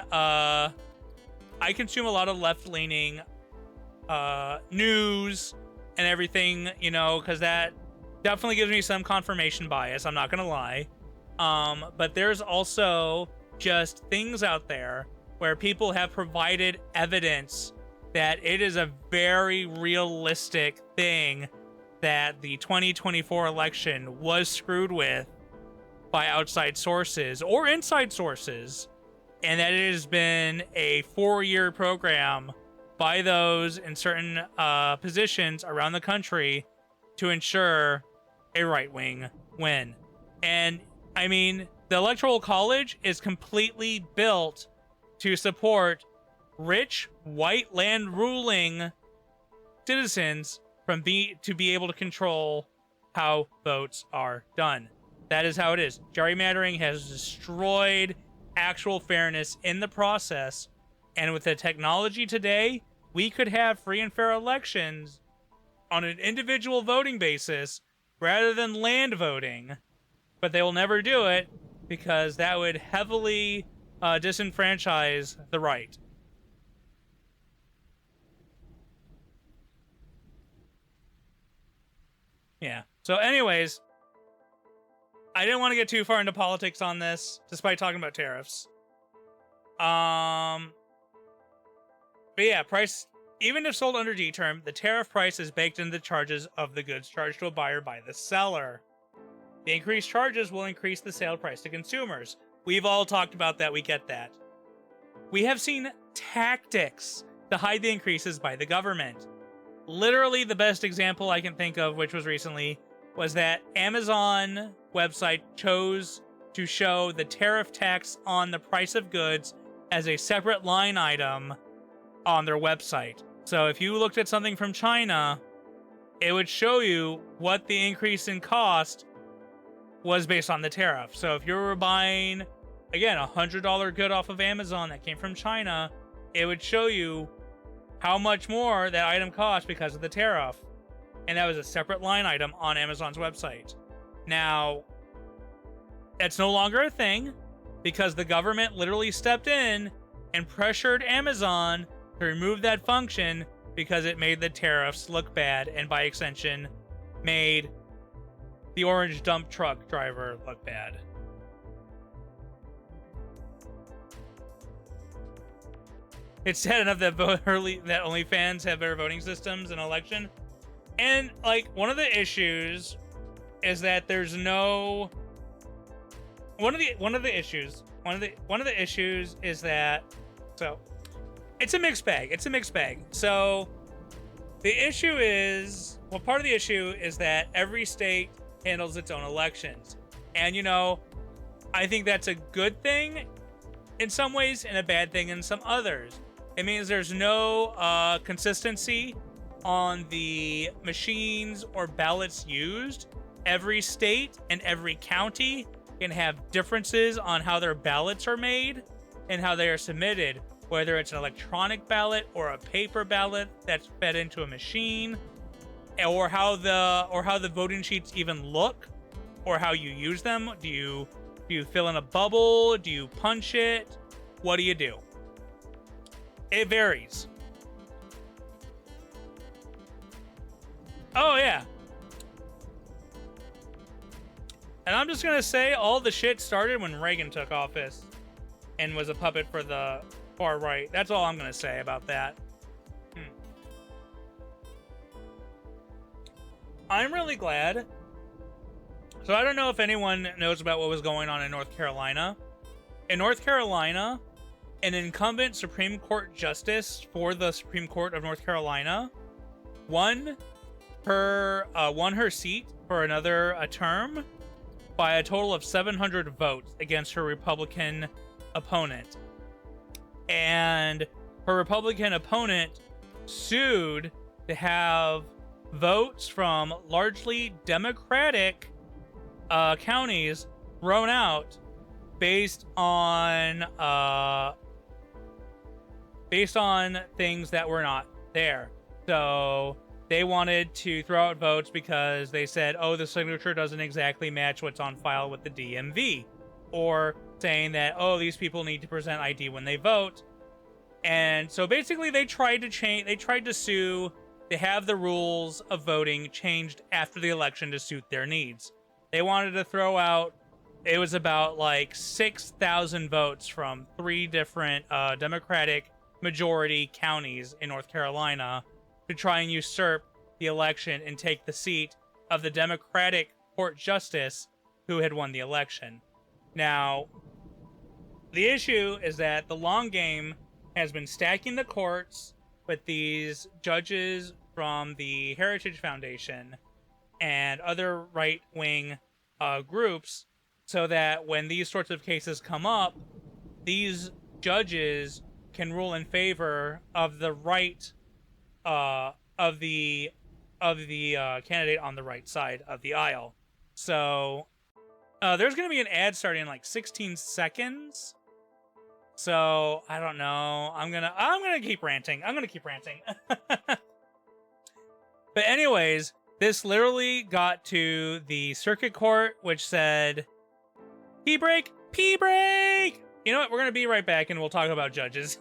news and everything, you know, because that definitely gives me some confirmation bias, I'm not gonna lie. But there's also just things out there where people have provided evidence that it is a very realistic thing that the 2024 election was screwed with by outside sources or inside sources, and that it has been a 4-year program by those in certain positions around the country to ensure a right-wing win. And I mean, the Electoral College is completely built to support rich, white land ruling citizens to be able to control how votes are done. That is how it is. Gerrymandering has destroyed actual fairness in the process. And with the technology today, we could have free and fair elections on an individual voting basis rather than land voting. But they will never do it because that would heavily disenfranchise the right. Yeah. So anyways, I didn't want to get too far into politics on this, despite talking about tariffs. But yeah, price, even if sold under D term, the tariff price is baked into the charges of the goods charged to a buyer by the seller. The increased charges will increase the sale price to consumers. We've all talked about that. We get that. We have seen tactics to hide the increases by the government. Literally, the best example I can think of, which was recently, was that Amazon website chose to show the tariff tax on the price of goods as a separate line item on their website. So if you looked at something from China, it would show you what the increase in cost was based on the tariff. So if you were buying, again, $100 good off of Amazon that came from China, it would show you how much more that item cost because of the tariff. And that was a separate line item on Amazon's website. Now, that's no longer a thing because the government literally stepped in and pressured Amazon to remove that function because it made the tariffs look bad and by extension made the orange dump truck driver look bad. It's sad enough that OnlyFans have better voting systems in election. And like one of the issues is that there's no one of the issues is that so it's a mixed bag. So the issue is, well, part of the issue is that every state handles its own elections. And you know, I think that's a good thing in some ways and a bad thing in some others. It means there's no consistency on the machines or ballots used. Every state and every county can have differences on how their ballots are made and how they are submitted, whether it's an electronic ballot or a paper ballot that's fed into a machine, or how the voting sheets even look, or how you use them. Do you fill in a bubble? Do you punch it? What do you do? It varies. Oh, yeah. And I'm just gonna say all the shit started when Reagan took office and was a puppet for the far right. That's all I'm gonna say about that. I'm really glad. So I don't know if anyone knows about what was going on in North Carolina. In North Carolina, an incumbent Supreme Court justice for the Supreme Court of North Carolina won her seat for another term by a total of 700 votes against her Republican opponent. And her Republican opponent sued to have votes from largely Democratic counties thrown out based on things that were not there. So they wanted to throw out votes because they said, oh, the signature doesn't exactly match what's on file with the DMV, or saying that, oh, these people need to present ID when they vote. And so basically they tried to sue to have the rules of voting changed after the election to suit their needs. They wanted to throw out, it was about like 6,000 votes from 3 different Democratic majority counties in North Carolina to try and usurp the election and take the seat of the Democratic court justice who had won the election. Now, the issue is that the long game has been stacking the courts with these judges from the Heritage Foundation and other right-wing groups, so that when these sorts of cases come up, these judges can rule in favor of the right of the candidate on the right side of the aisle. So there's going to be an ad starting in like 16 seconds. So I don't know. I'm gonna keep ranting. But anyways, this literally got to the circuit court, which said, P break. You know what? We're gonna be right back, and we'll talk about judges.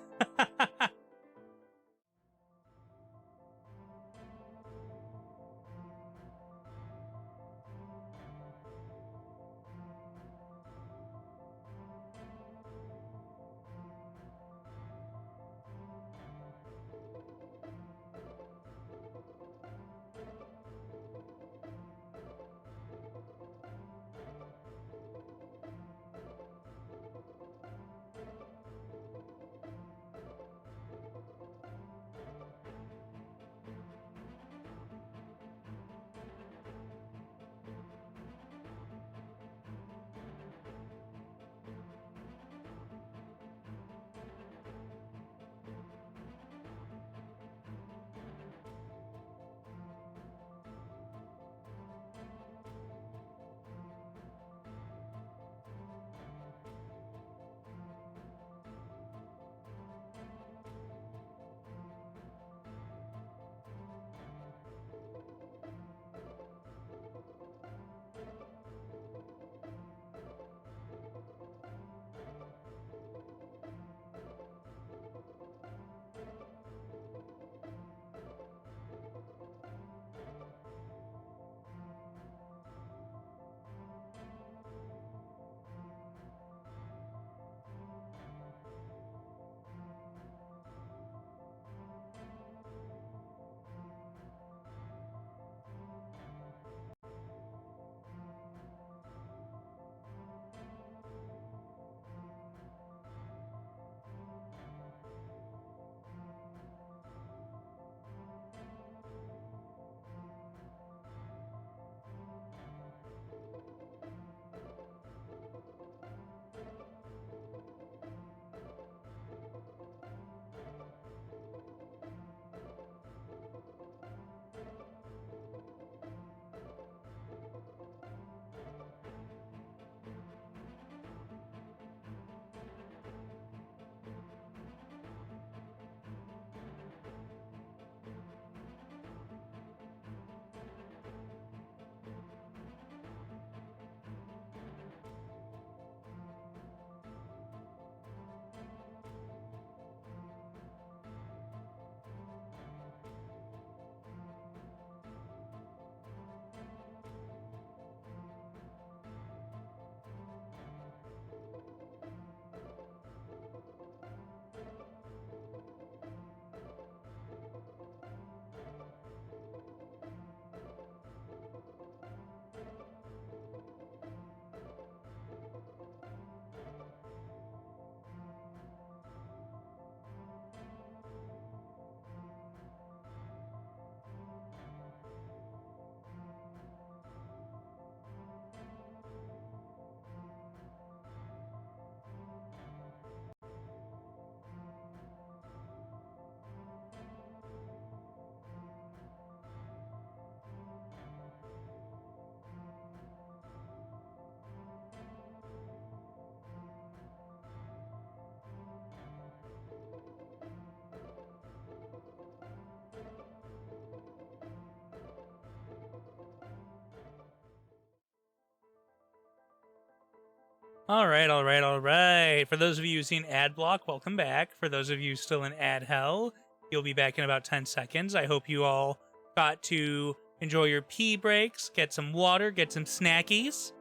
All right, all right, all right. For those of you using ad block, welcome back. For those of you still in ad hell, you'll be back in about 10 seconds. I hope you all got to enjoy your pee breaks, get some water, get some snackies.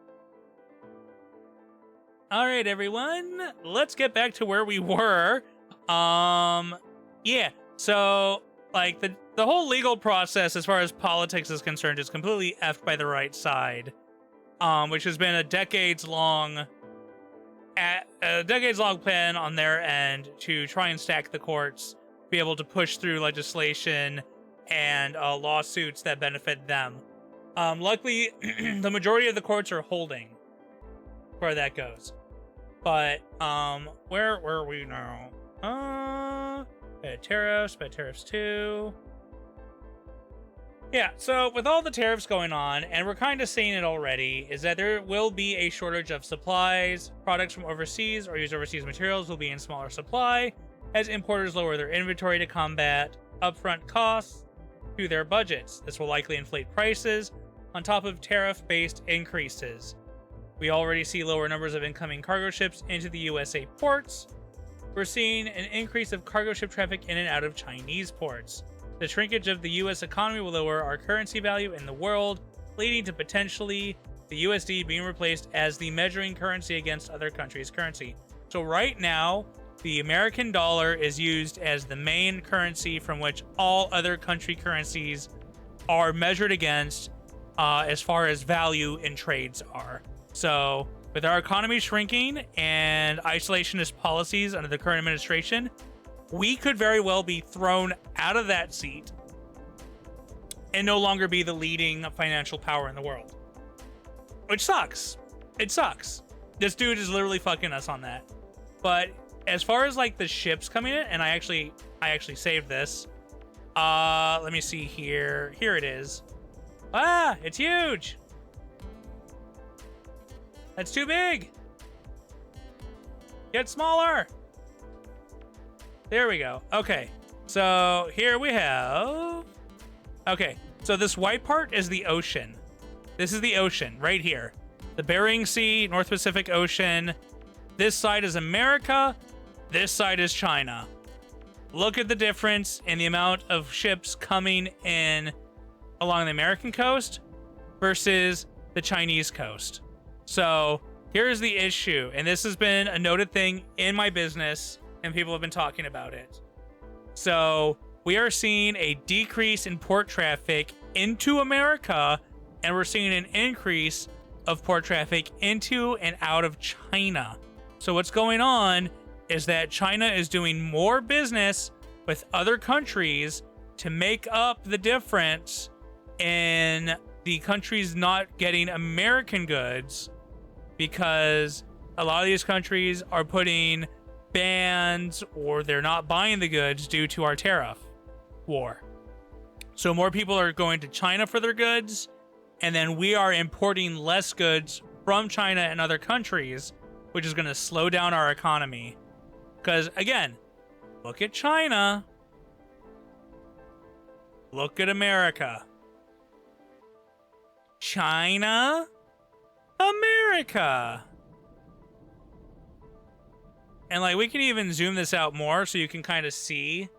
All right, everyone, let's get back to where we were. Yeah, so like the whole legal process as far as politics is concerned is completely effed by the right side, which has been a decades-long plan on their end to try and stack the courts, be able to push through legislation and lawsuits that benefit them. Luckily, the majority of the courts are holding where that goes. But where are we now? Bad tariffs too. Yeah, so with all the tariffs going on, and we're kind of seeing it already, is that there will be a shortage of supplies. Products from overseas or use overseas materials will be in smaller supply as importers lower their inventory to combat upfront costs to their budgets. This will likely inflate prices on top of tariff-based increases. We already see lower numbers of incoming cargo ships into the USA ports. We're seeing an increase of cargo ship traffic in and out of Chinese ports. The shrinkage of the US economy will lower our currency value in the world, leading to potentially the USD being replaced as the measuring currency against other countries' currency. So right now, the American dollar is used as the main currency from which all other country currencies are measured against as far as value in trades are. So with our economy shrinking and isolationist policies under the current administration, we could very well be thrown out of that seat and no longer be the leading financial power in the world. Which sucks. It sucks. This dude is literally fucking us on that. But as far as like the ships coming in, and I actually saved this. Let me see here. Here it is. Ah, it's huge. That's too big. Get smaller. There we go. Okay. So here we have. Okay. So this white part is the ocean. This is the ocean right here. The Bering Sea, North Pacific Ocean. This side is America. This side is China. Look at the difference in the amount of ships coming in along the American coast versus the Chinese coast. So here's the issue, and this has been a noted thing in my business, and people have been talking about it. So we are seeing a decrease in port traffic into America, and we're seeing an increase of port traffic into and out of China. So what's going on is that China is doing more business with other countries to make up the difference in the countries not getting American goods, because a lot of these countries are putting bans or they're not buying the goods due to our tariff war. So more people are going to China for their goods, and then we are importing less goods from China and other countries, which is going to slow down our economy. Because again, look at China. Look at America. China, America. And like we can even zoom this out more so you can kind of see.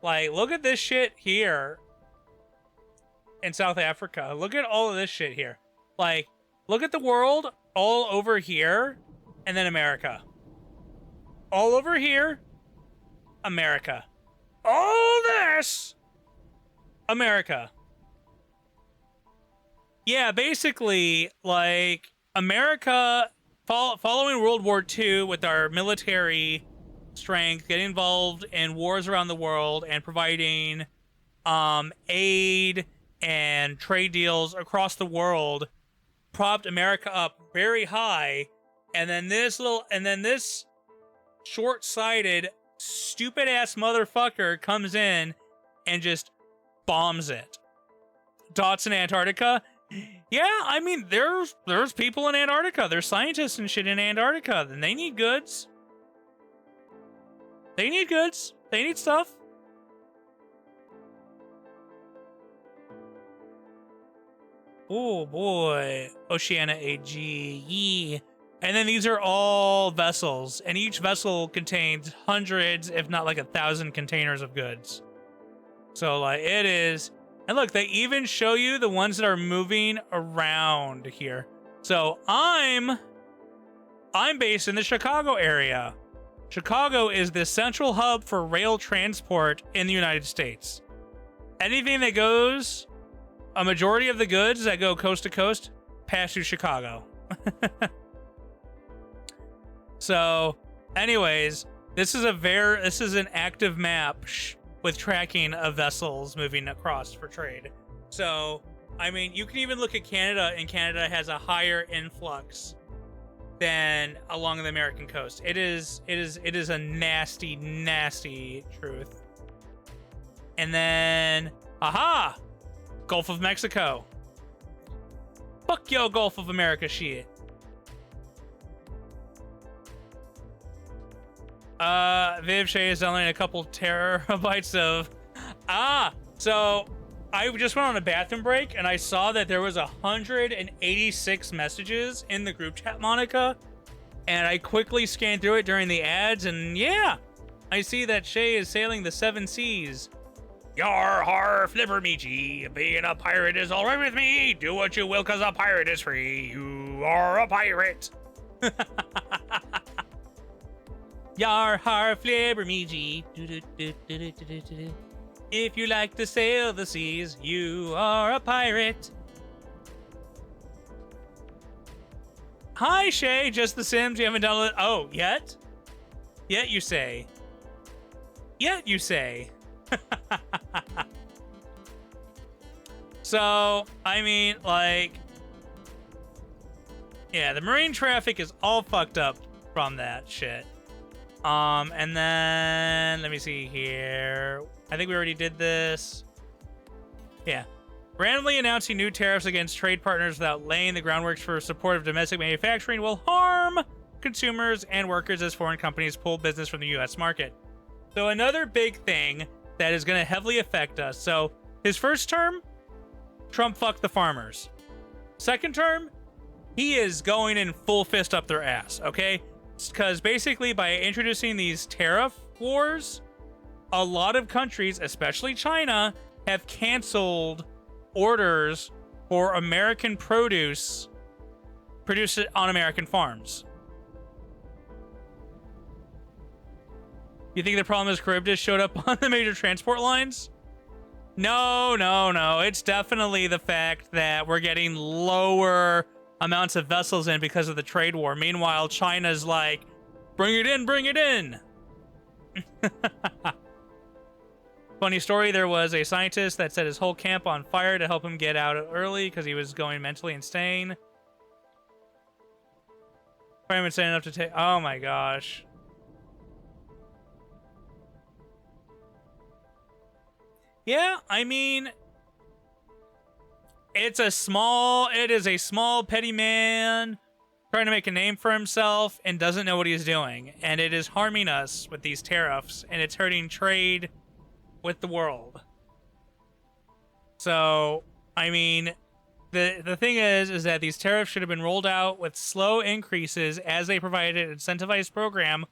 Like, look at this shit here in South Africa. Look at all of this shit here. Like, look at the world all over here, and then America. All over here, America. All this, America. Yeah, basically, like, America, following World War II with our military strength, getting involved in wars around the world and providing aid and trade deals across the world, propped America up very high. And then this short-sighted, stupid-ass motherfucker comes in and just bombs it. Dots in Antarctica. Yeah, I mean, there's people in Antarctica. There's scientists and shit in Antarctica, and they need goods. They need goods. They need stuff. Oh boy, Oceania AG. And then these are all vessels, and each vessel contains hundreds, if not like 1,000 containers of goods. So like it is, and look, they even show you the ones that are moving around here. So I'm based in the Chicago area. Chicago is the central hub for rail transport in the United States. Anything that goes, a majority of the goods that go coast to coast pass through Chicago. So, anyways, this is an active map with tracking of vessels moving across for trade. So, I mean, you can even look at Canada, and Canada has a higher influx than along the American coast. It is a nasty, nasty truth. And then, aha, Gulf of Mexico. Fuck yo, Gulf of America shit. Viv Shay is downloading a couple terabytes of... So I just went on a bathroom break and I saw that there was 186 messages in the group chat, Monica. And I quickly scanned through it during the ads, and yeah, I see that Shay is sailing the 7 seas. Yar har flipper me gee, being a pirate is alright with me. Do what you will, cause a pirate is free. You are a pirate. Yar har flipper me gee. If you like to sail the seas, you are a pirate. Hi, Shay. Just the Sims. You haven't downloaded. Oh, yet? Yet, you say. Yet, you say. So, I mean, like... yeah, the marine traffic is all fucked up from that shit. And then... let me see here. I think we already did this. Yeah. Randomly announcing new tariffs against trade partners without laying the groundwork for support of domestic manufacturing will harm consumers and workers as foreign companies pull business from the U.S. market. So another big thing that is going to heavily affect us. So his first term, Trump fucked the farmers. Second term, he is going in full fist up their ass, okay? Because basically by introducing these tariff wars, a lot of countries, especially China, have canceled orders for American produce produced on American farms. You think the problem is Charybdis showed up on the major transport lines? No. It's definitely the fact that we're getting lower amounts of vessels in because of the trade war. Meanwhile, China's like, bring it in. Funny story, there was a scientist that set his whole camp on fire to help him get out early because he was going mentally insane. Probably insane enough to take... oh my gosh. Yeah, I mean... it is a small petty man trying to make a name for himself and doesn't know what he's doing. And it is harming us with these tariffs, and it's hurting trade with the world. So, I mean, the thing is that these tariffs should have been rolled out with slow increases as they provided an incentivized program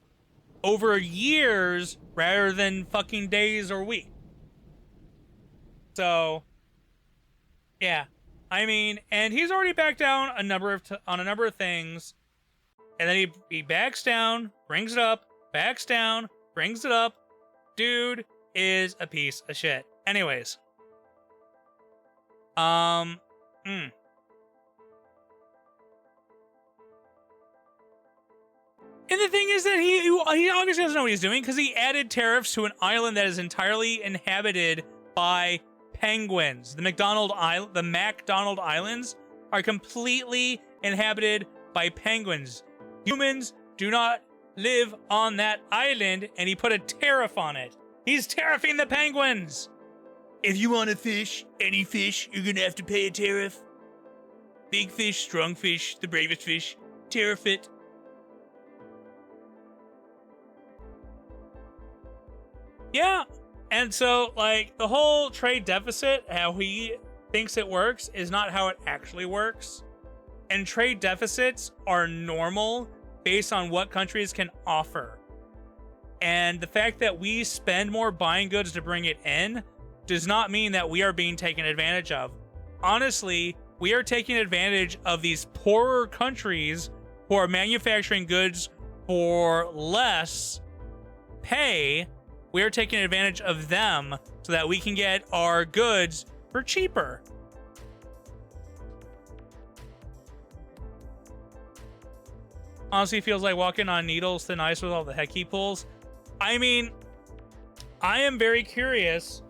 over years rather than fucking days or weeks. So, yeah, I mean, and he's already backed down on a number of things, and then he backs down, brings it up, backs down, brings it up. Dude is a piece of shit. Anyways. And the thing is that he obviously doesn't know what he's doing because he added tariffs to an island that is entirely inhabited by penguins. The McDonald Islands are completely inhabited by penguins. Humans do not live on that island, and he put a tariff on it. He's tariffing the penguins. If you want to fish, any fish, you're gonna have to pay a tariff. Big fish, strong fish, the bravest fish, tariff it. Yeah, and so, like, the whole trade deficit, how he thinks it works, is not how it actually works. And trade deficits are normal based on what countries can offer. And the fact that we spend more buying goods to bring it in does not mean that we are being taken advantage of. Honestly, we are taking advantage of these poorer countries who are manufacturing goods for less pay. We are taking advantage of them so that we can get our goods for cheaper. Honestly, feels like walking on needles thin ice with all the heck he pulls. I mean, I am very curious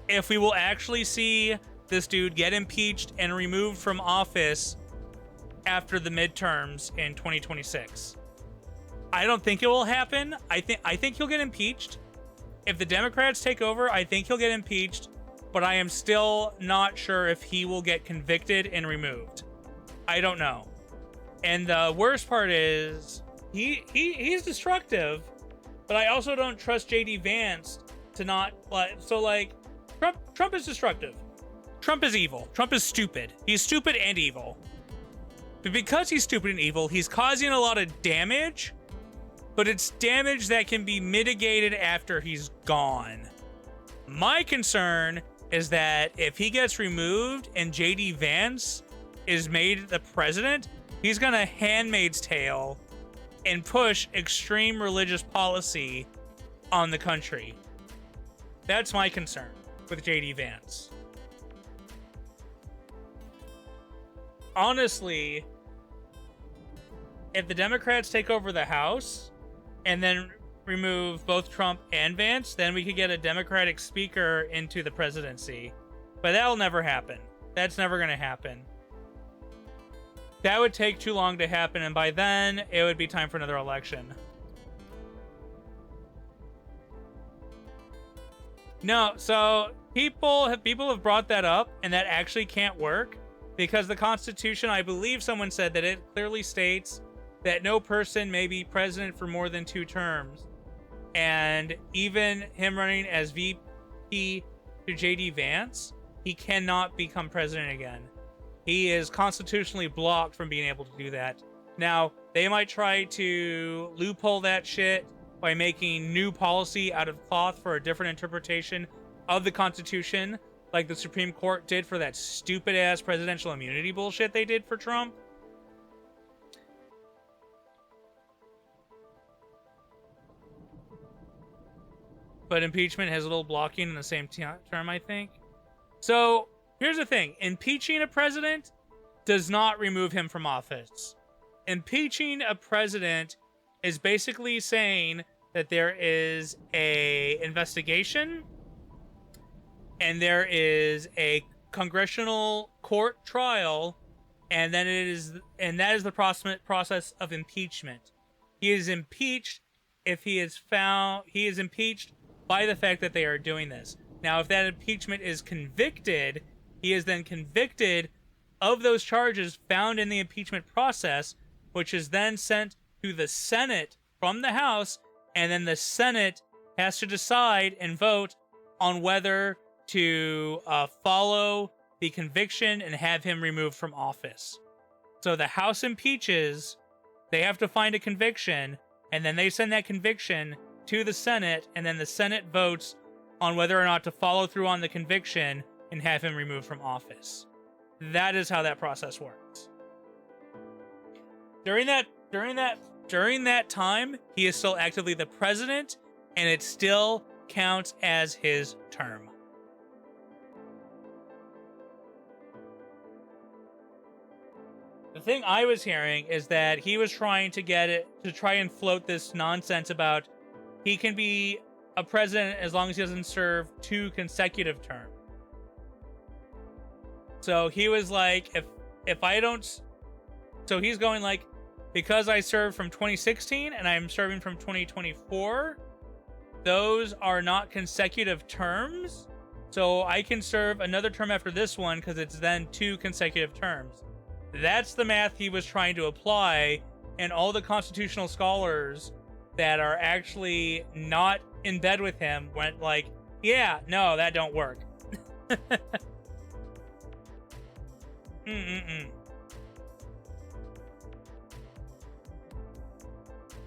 if we will actually see this dude get impeached and removed from office after the midterms in 2026. I don't think it will happen. I think he'll get impeached. If the Democrats take over, I think he'll get impeached, but I am still not sure if he will get convicted and removed. I don't know. And the worst part is he's destructive, but I also don't trust JD Vance to not Trump is destructive. Trump is evil. Trump is stupid. He's stupid and evil. But because he's stupid and evil, he's causing a lot of damage, but it's damage that can be mitigated after he's gone. My concern is that if he gets removed and JD Vance is made the president, he's gonna Handmaid's Tale and push extreme religious policy on the country. That's my concern with JD Vance. Honestly, if the Democrats take over the House and then remove both Trump and Vance, then we could get a Democratic speaker into the presidency. But that'll never happen. That's never going to happen. That would take too long to happen, and by then, it would be time for another election. No, so people have brought that up, and that actually can't work, because the Constitution, I believe someone said that it clearly states that no person may be president for more than 2 terms. And even him running as VP to JD Vance, he cannot become president again. He is constitutionally blocked from being able to do that. Now, they might try to loophole that shit by making new policy out of cloth for a different interpretation of the Constitution, like the Supreme Court did for that stupid-ass presidential immunity bullshit they did for Trump. But impeachment has a little blocking in the same term, I think. So, here's the thing. Impeaching a president does not remove him from office. Impeaching a president is basically saying that there is a investigation and there is a congressional court trial, and then that is the process of impeachment. He is impeached if he is impeached by the fact that they are doing this. Now, if that impeachment is convicted, he is then convicted of those charges found in the impeachment process, which is then sent to the Senate from the House, and then the Senate has to decide and vote on whether to follow the conviction and have him removed from office. So the House impeaches, they have to find a conviction, and then they send that conviction to the Senate, and then the Senate votes on whether or not to follow through on the conviction and have him removed from office. That is how that process works. During that time, he is still actively the president, and it still counts as his term. The thing I was hearing is that he was trying to try and float this nonsense about he can be a president as long as he doesn't serve 2 consecutive terms. So he was like, if I don't, so he's going like, because I served from 2016 and I'm serving from 2024, those are not consecutive terms. So I can serve another term after this one because it's then 2 consecutive terms. That's the math he was trying to apply, and all the constitutional scholars that are actually not in bed with him went like, yeah, no, that don't work.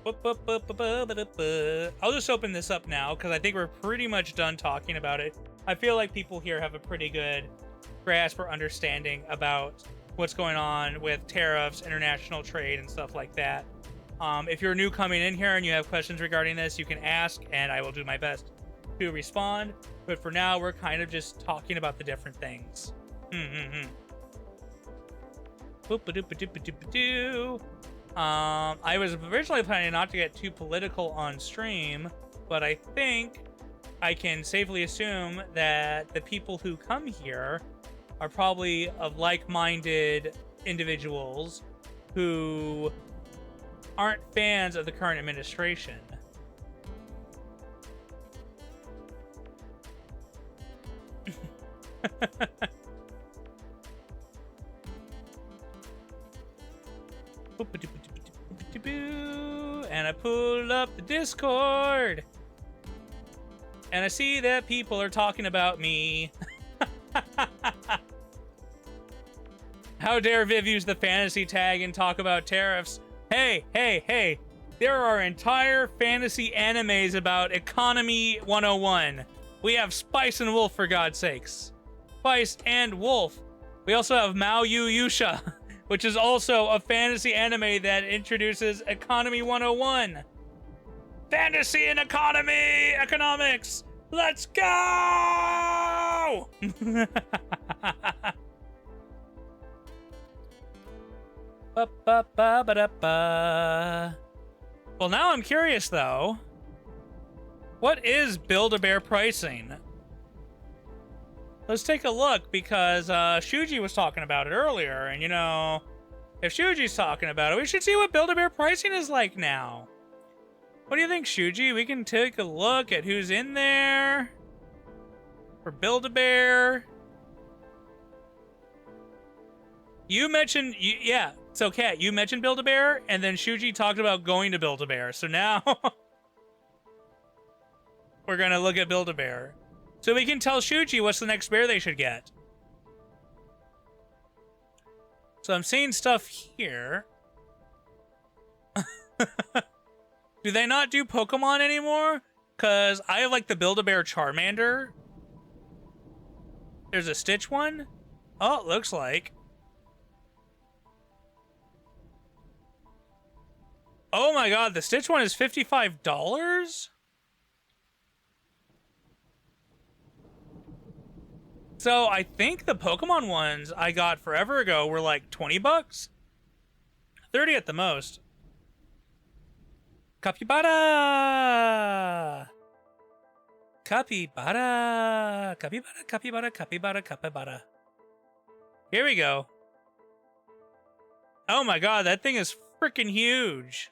I'll just open this up now because I think we're pretty much done talking about it. I feel like people here have a pretty good grasp or understanding about what's going on with tariffs, international trade, and stuff like that. If you're new coming in here and you have questions regarding this, you can ask, and I will do my best to respond. But for now, we're kind of just talking about the different things. I was originally planning not to get too political on stream, but I think I can safely assume that the people who come here are probably of like-minded individuals who aren't fans of the current administration. And I pulled up the Discord, and I see that people are talking about me. How dare Viv use the fantasy tag and talk about tariffs? Hey, hey, hey. There are entire fantasy animes about Economy 101. We have Spice and Wolf, for God's sakes. Spice and Wolf. We also have Mao Yu Yusha, which is also a fantasy anime that introduces Economy 101. Fantasy and economics. Let's go! Well, now I'm curious, though. What is Build-A-Bear pricing? Let's take a look, because Shuji was talking about it earlier, and, you know, if Shuji's talking about it, we should see what Build-A-Bear pricing is like now. What do you think, Shuji? We can take a look at who's in there for Build-A-Bear. You mentioned, yeah, so Kat, you mentioned Build-A-Bear, and then Shuji talked about going to Build-A-Bear, so now we're gonna look at Build-A-Bear. So we can tell Shuji what's the next bear they should get. So I'm seeing stuff here. Do they not do Pokemon anymore? Because I have, like, the Build-A-Bear Charmander. There's a Stitch one? Oh, it looks like. Oh my god, the Stitch one is $55? So I think the Pokemon ones I got forever ago were like 20 bucks? 30 at the most. Capybara! Capybara! Capybara, capybara, capybara, capybara. Here we go. Oh my god, that thing is freaking huge.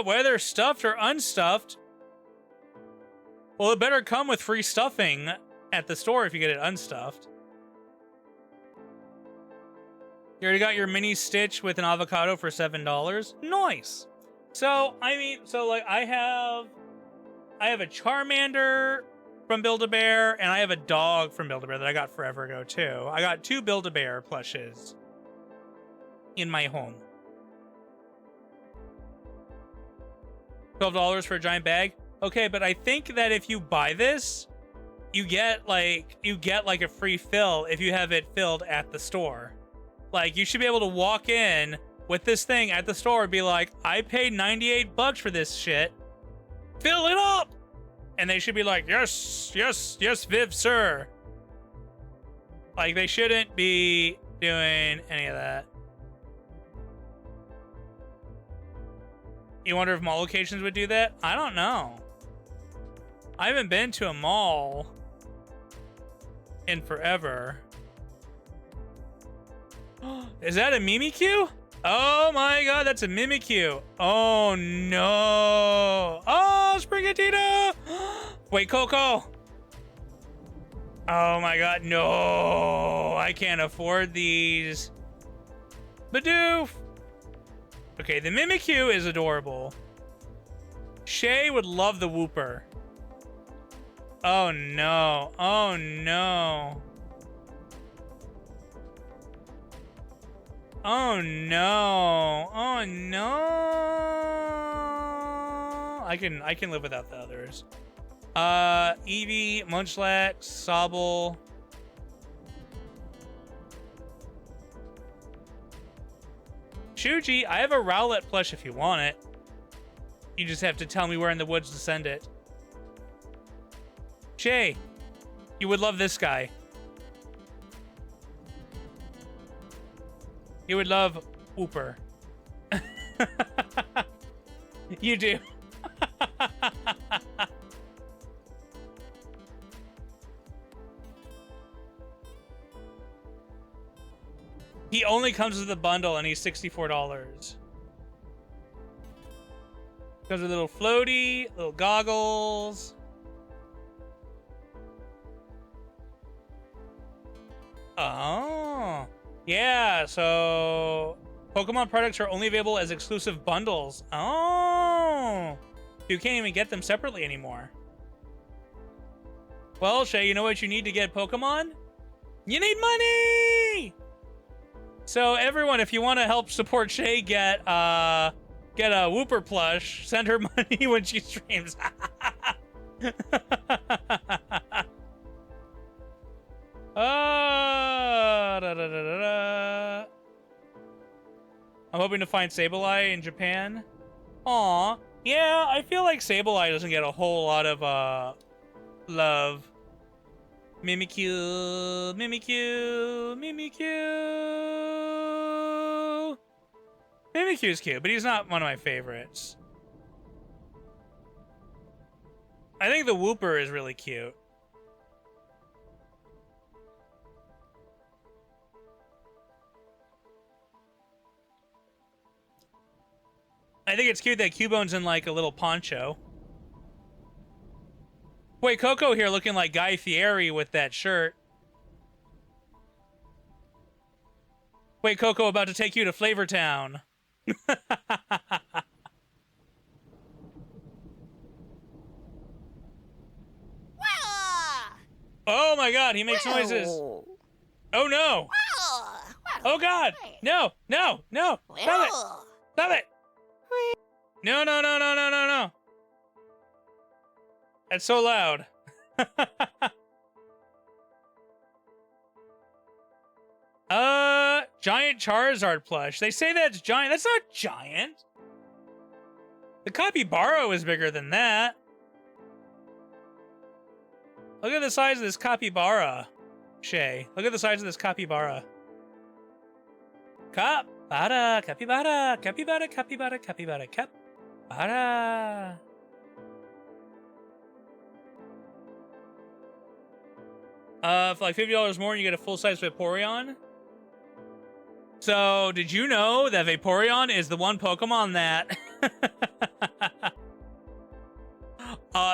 Whether stuffed or unstuffed. Well, it better come with free stuffing at the store if you get it unstuffed. You already got your mini Stitch with an avocado for $7. Nice. So, I mean, so like I have a Charmander from Build-A-Bear, and I have a dog from Build-A-Bear that I got forever ago too. I got 2 Build-A-Bear plushes in my home. $12 for a giant bag. Okay, but I think that if you buy this, you get like a free fill if you have it filled at the store. Like, you should be able to walk in with this thing at the store and be like, I paid 98 bucks for this shit. Fill it up! And they should be like, yes, yes, yes, Viv, sir. Like, they shouldn't be doing any of that. You wonder if mall locations would do that? I don't know. I haven't been to a mall in forever. Is that a Mimikyu? Oh my god, that's a Mimikyu. Oh no. Oh, Sprigatito. Wait, Coco. Oh my god, no. I can't afford these. Bidoof. Okay, the Mimikyu is adorable. Shay would love the Wooper. Oh no. Oh no. Oh no. Oh no. I can live without the others. Eevee, Munchlax, Sobble. Shuji, I have a Rowlet plush if you want it. You just have to tell me where in the woods to send it. Shay, you would love this guy. You would love Wooper. You do. He only comes with a bundle and he's $64. Comes with a little floaty, little goggles. Oh. Yeah, so Pokemon products are only available as exclusive bundles. Oh. You can't even get them separately anymore. Well, Shay, you know what you need to get Pokemon? You need money! So everyone, if you want to help support Shay get a Wooper plush, send her money when she streams. I'm hoping to find Sableye in Japan. Aw, yeah, I feel like Sableye doesn't get a whole lot of love. Mimikyu, Mimikyu, Mimikyu. Mimikyu's cute, but he's not one of my favorites. I think the Wooper is really cute. I think it's cute that Cubone's in like a little poncho. Wait, Coco here looking like Guy Fieri with that shirt. Wait, Coco about to take you to Flavor Town. Oh my god, he makes noises. Oh no. Oh god. No, no, no. Stop it. Stop it. No, no, no, no, no, no, no. That's so loud. Giant Charizard plush. They say that's giant. That's not giant. The Capybara is bigger than that. Look at the size of this Capybara, Shay. Look at the size of this Capybara. Capybara, capybara, capybara, capybara, capybara, capybara. For like $50 more, you get a full-size Vaporeon. So, did you know that Vaporeon is the one Pokemon that...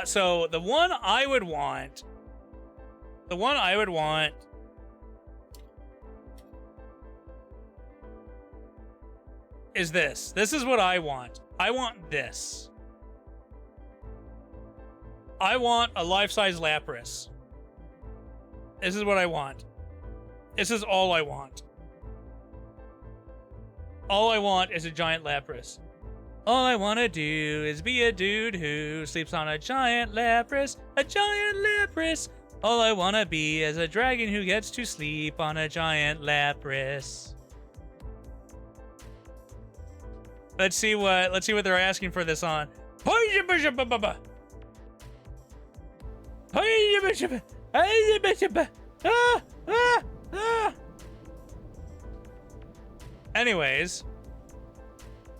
so the one I would want... The one I would want... is this. This is what I want. I want this. I want a life-size Lapras. This is what I want. This is all I want. All I want is a giant Lapras. All I want to do is be a dude who sleeps on a giant Lapras. A giant Lapras. All I want to be is a dragon who gets to sleep on a giant Lapras. Let's see what they're asking for this on. Anyways,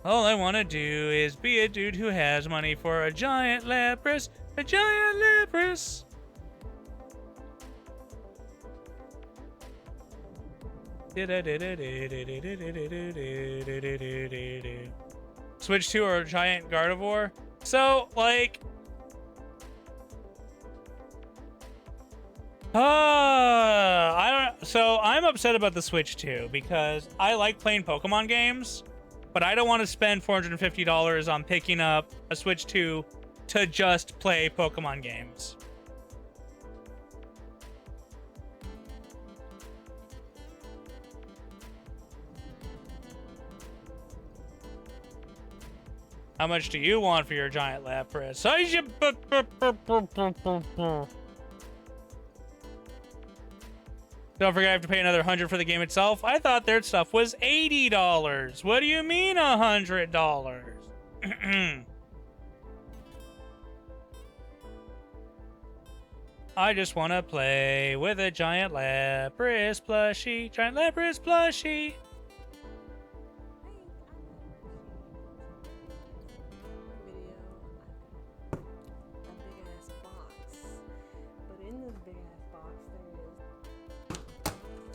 all I want to do is be a dude who has money for a giant Lapras. A giant Lapras. Switch to a giant Gardevoir. So, like... So I'm upset about the Switch 2 because I like playing Pokemon games, but I don't want to spend $450 on picking up a Switch 2 to just play Pokemon games. How much do you want for your giant Lapras? Don't forget I have to pay another $100 for the game itself. I thought their stuff was $80. What do you mean $100? I just want to play with a giant Lapras plushie. Giant Lapras plushie.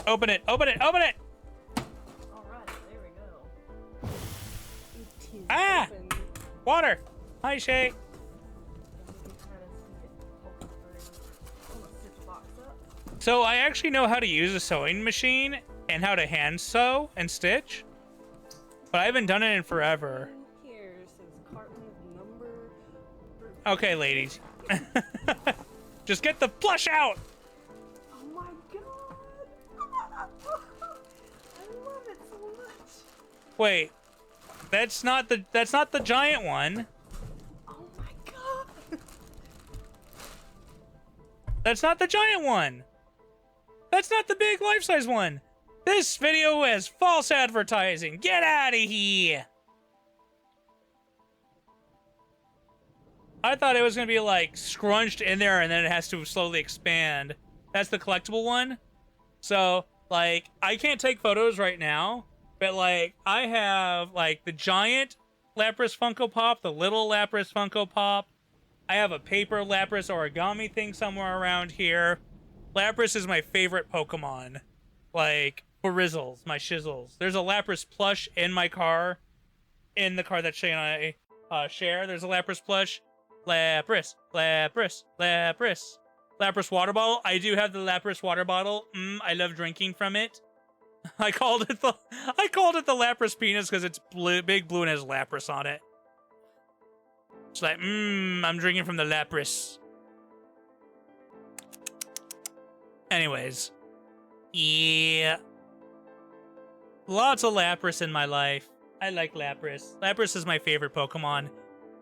Open it, open it, open it! Alright, there we go. Ah! Open. Water! Hi, Shay. So I actually know how to use a sewing machine and how to hand sew and stitch, but I haven't done it in forever. Here says carton of number. Okay, ladies. Just get the plush out! Oh my god! I love it so much. Wait. That's not the giant one. Oh my god! That's not the giant one. That's not the big life-size one. This video is false advertising. Get out of here. I thought it was going to be like scrunched in there and then it has to slowly expand. That's the collectible one. So, like, I can't take photos right now, but like, I have like the giant Lapras Funko Pop, the little Lapras Funko Pop. I have a paper Lapras origami thing somewhere around here. Lapras is my favorite Pokemon. Like, for Rizzles, my shizzles. There's a Lapras plush in my car. In the car that Shay and I share. There's a Lapras plush. Lapras, Lapras, Lapras. Lapras water bottle. I do have the Lapras water bottle. I love drinking from it. I called it the Lapras penis because it's blue, big blue and has Lapras on it. It's like, I'm drinking from the Lapras. Anyways. Yeah. Lots of Lapras in my life. I like Lapras. Lapras is my favorite Pokemon.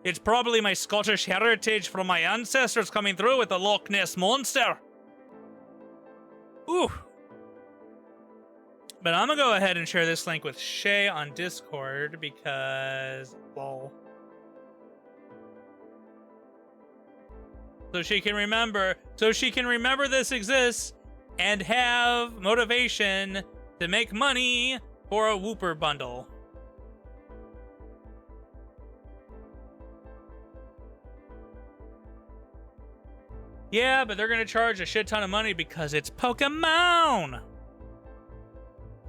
It's probably my Scottish heritage from my ancestors coming through with the Loch Ness Monster. Ooh. But I'm gonna go ahead and share this link with Shay on Discord because, lol. So she can remember this exists and have motivation to make money for a Wooper bundle. Yeah, but they're gonna charge a shit ton of money because it's Pokemon!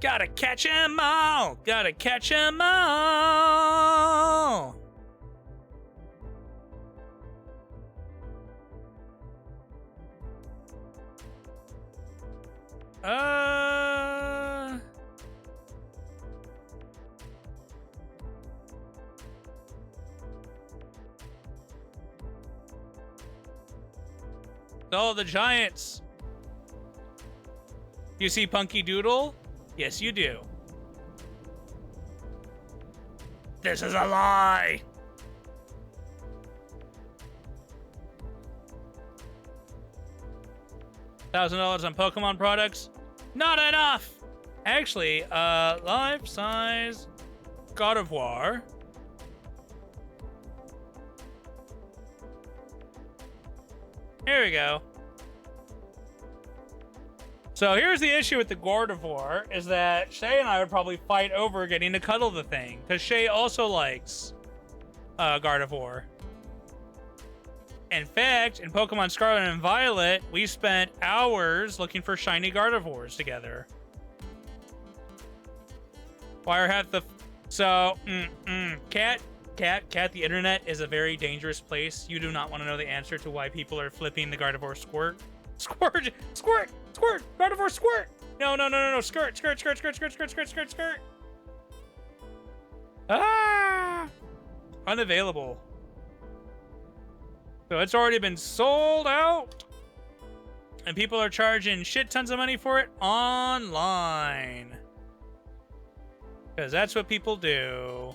Gotta catch 'em all! Gotta catch 'em all! Oh, the Giants. You see Punky Doodle? Yes, you do. This is a lie. $1,000 on Pokemon products? Not enough. Actually, life-size God of War. Here we go. So here's the issue with the God of War, is that Shay and I would probably fight over getting to cuddle the thing, because Shay also likes God of War. In fact, in Pokemon Scarlet and Violet, we spent hours looking for shiny Gardevoirs together. Wire hat the... So, Cat, the internet is a very dangerous place. You do not want to know the answer to why people are flipping the Gardevoir squirt. Squirt! Gardevoir squirt! No, skirt. Ah! Unavailable. So it's already been sold out. And people are charging shit tons of money for it online. Because that's what people do.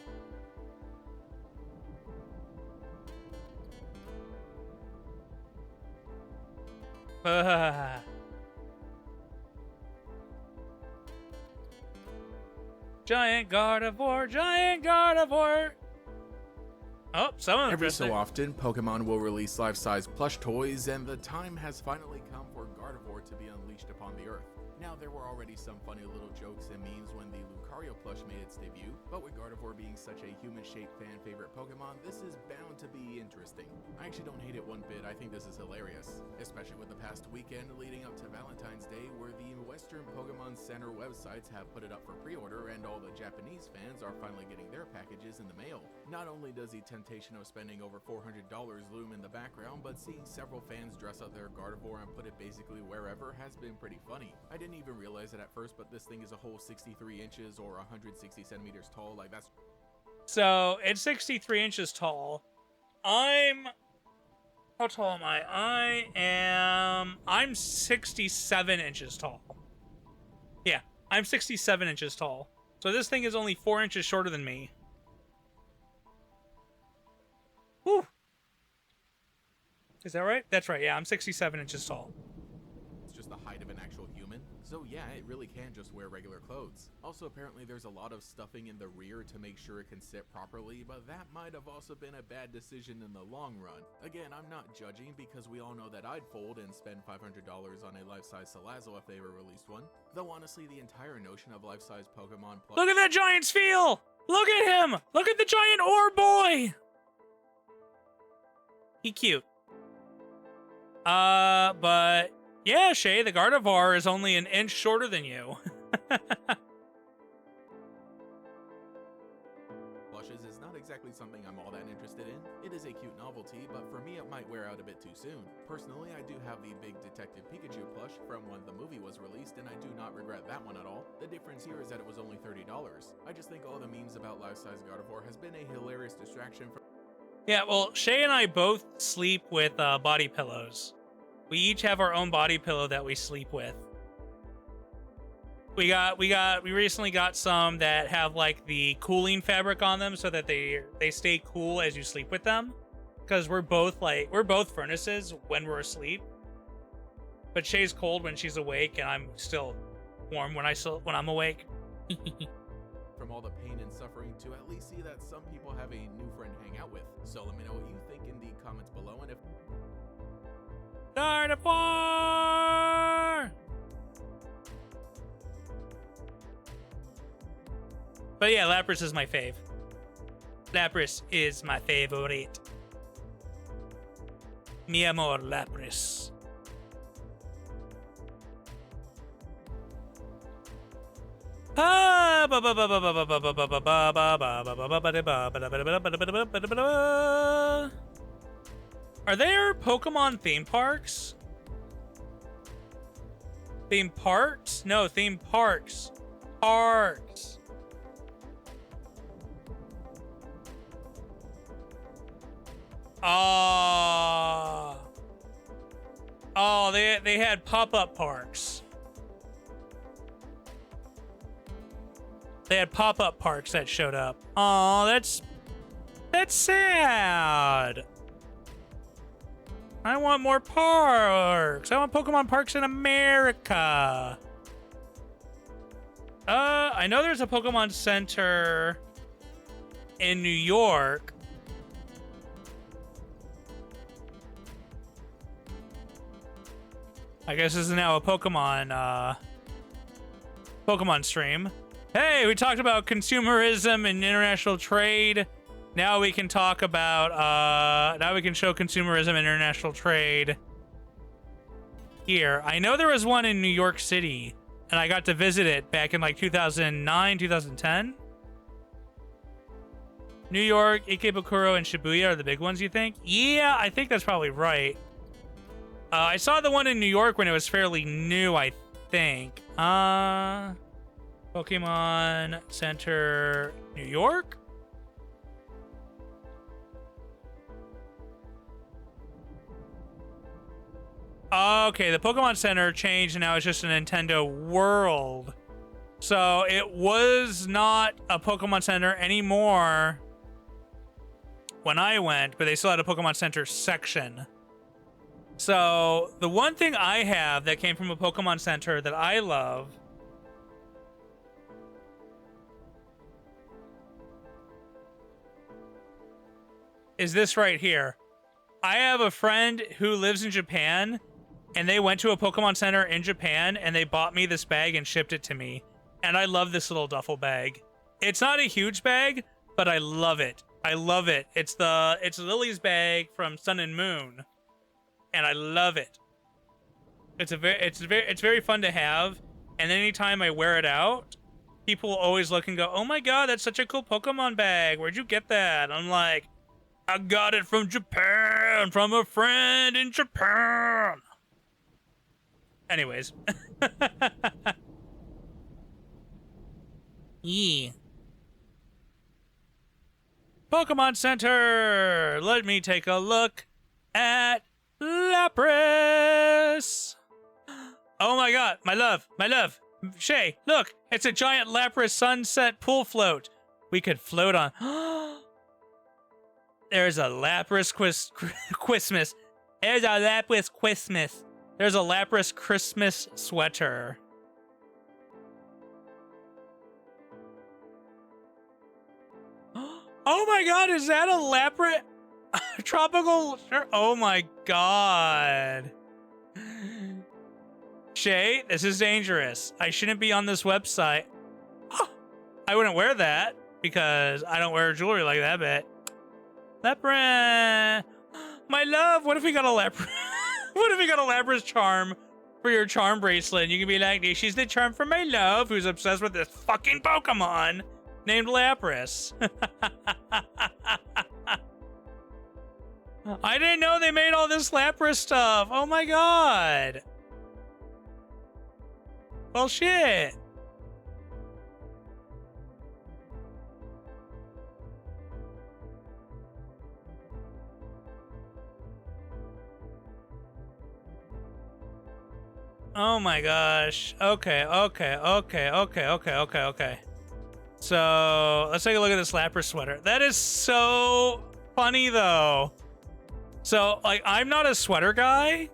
Giant Gardevoir, giant Gardevoir. Oh, some of them Every just so often, Pokemon will release life-size plush toys, and the time has finally come for Gardevoir to be unleashed upon the Earth. Now, there were already some funny little jokes and memes when the Lucario plush made its debut, but with Gardevoir being such a human-shaped fan-favorite Pokemon, this is bound to be interesting. I actually don't hate it one bit. I think this is hilarious, especially with the past weekend leading up to Valentine's Day, where the Western Pokemon Center websites have put it up for pre-order, and all the Japanese fans are finally getting their packages in the mail. Not only does the temptation of spending over $400 loom in the background, but seeing several fans dress up their Gardevoir and put it basically wherever has been pretty funny. I didn't even realize it at first, but this thing is a whole 63 inches or 160 centimeters tall. Like, that's... So it's 63 inches tall. How tall am I? I'm 67 inches tall. Yeah, I'm 67 inches tall. So this thing is only 4 inches shorter than me. Whew. Is that right? That's right. Yeah, I'm 67 inches tall. It's just the height of an actual human. So yeah, it really can just wear regular clothes. Also, apparently there's a lot of stuffing in the rear to make sure it can sit properly, but that might have also been a bad decision in the long run. Again, I'm not judging because we all know that I'd fold and spend $500 on a life-size Salazzle if they ever released one. Though honestly, the entire notion of life-size Pokemon plus... Look at that giant Spheal! Look at him! Look at the giant ore boy! He cute. But yeah, Shay, the Gardevoir is only an inch shorter than you. Plushes is not exactly something I'm all that interested in. It is a cute novelty, but for me it might wear out a bit too soon. Personally, I do have the big Detective Pikachu plush from when the movie was released, and I do not regret that one at all. The difference here is that it was only $30. I just think all the memes about life-size Gardevoir has been a hilarious distraction from... Yeah, well, Shay and I both sleep with body pillows. We each have our own body pillow that we sleep with. We recently got some that have like the cooling fabric on them so that they stay cool as you sleep with them. Because we're both furnaces when we're asleep. But Shay's cold when she's awake, and I'm still warm when I'm awake. From all the pain and suffering to at least see that some people have a new friend to hang out with. So let me know what you think in the comments below, and if... Gardevoir! But yeah, Lapras is my fave. Lapras is my favorite. Mi amor, Lapras. Are there Pokemon theme parks? Theme parks? No, theme parks. Parks. Oh, they had pop-up parks. They had pop-up parks that showed up. Oh, that's sad. I want more parks. I want Pokemon parks in America. I know there's a Pokemon Center in New York. I guess this is now a Pokemon stream. Hey, we talked about consumerism and international trade. Now we can talk about, now we can show consumerism and international trade here. I know there was one in New York City, and I got to visit it back in like 2009, 2010. New York, Ikebukuro, and Shibuya are the big ones, you think? Yeah, I think that's probably right. I saw the one in New York when it was fairly new, I think. Pokemon Center, New York? Okay, the Pokemon Center changed and now it's just a Nintendo World. So it was not a Pokemon Center anymore when I went, but they still had a Pokemon Center section. So the one thing I have that came from a Pokemon Center that I love is this right here. I have a friend who lives in Japan, and they went to a Pokemon Center in Japan, and they bought me this bag and shipped it to me. And I love this little duffel bag. It's not a huge bag, but I love it. I love it. It's Lily's bag from Sun and Moon, and I love it. It's very fun to have, and anytime I wear it out, people always look and go, "Oh my god, that's such a cool Pokemon bag. Where'd you get that?" I'm like, I got it from Japan, from a friend in Japan. Anyways. Yeah. Pokemon Center. Let me take a look at Lapras. Oh my god, my love. Shay, look, it's a giant Lapras sunset pool float. We could float on. There's a Lapras Christmas. There's a Lapras Christmas. There's a Lapras Christmas sweater. Oh my god, is that a Lapras tropical shirt? Oh my god. Shay, this is dangerous. I shouldn't be on this website. I wouldn't wear that because I don't wear jewelry like that, but Lapras. My love, what if we got a Lapras? What if we got a Lapras charm for your charm bracelet? And you can be like, she's the charm for my love who's obsessed with this fucking Pokemon named Lapras. I didn't know they made all this Lapras stuff. Oh my god. Well, shit. Oh my gosh. Okay. So let's take a look at this Lapras sweater. That is so funny though. So like, I'm not a sweater guy.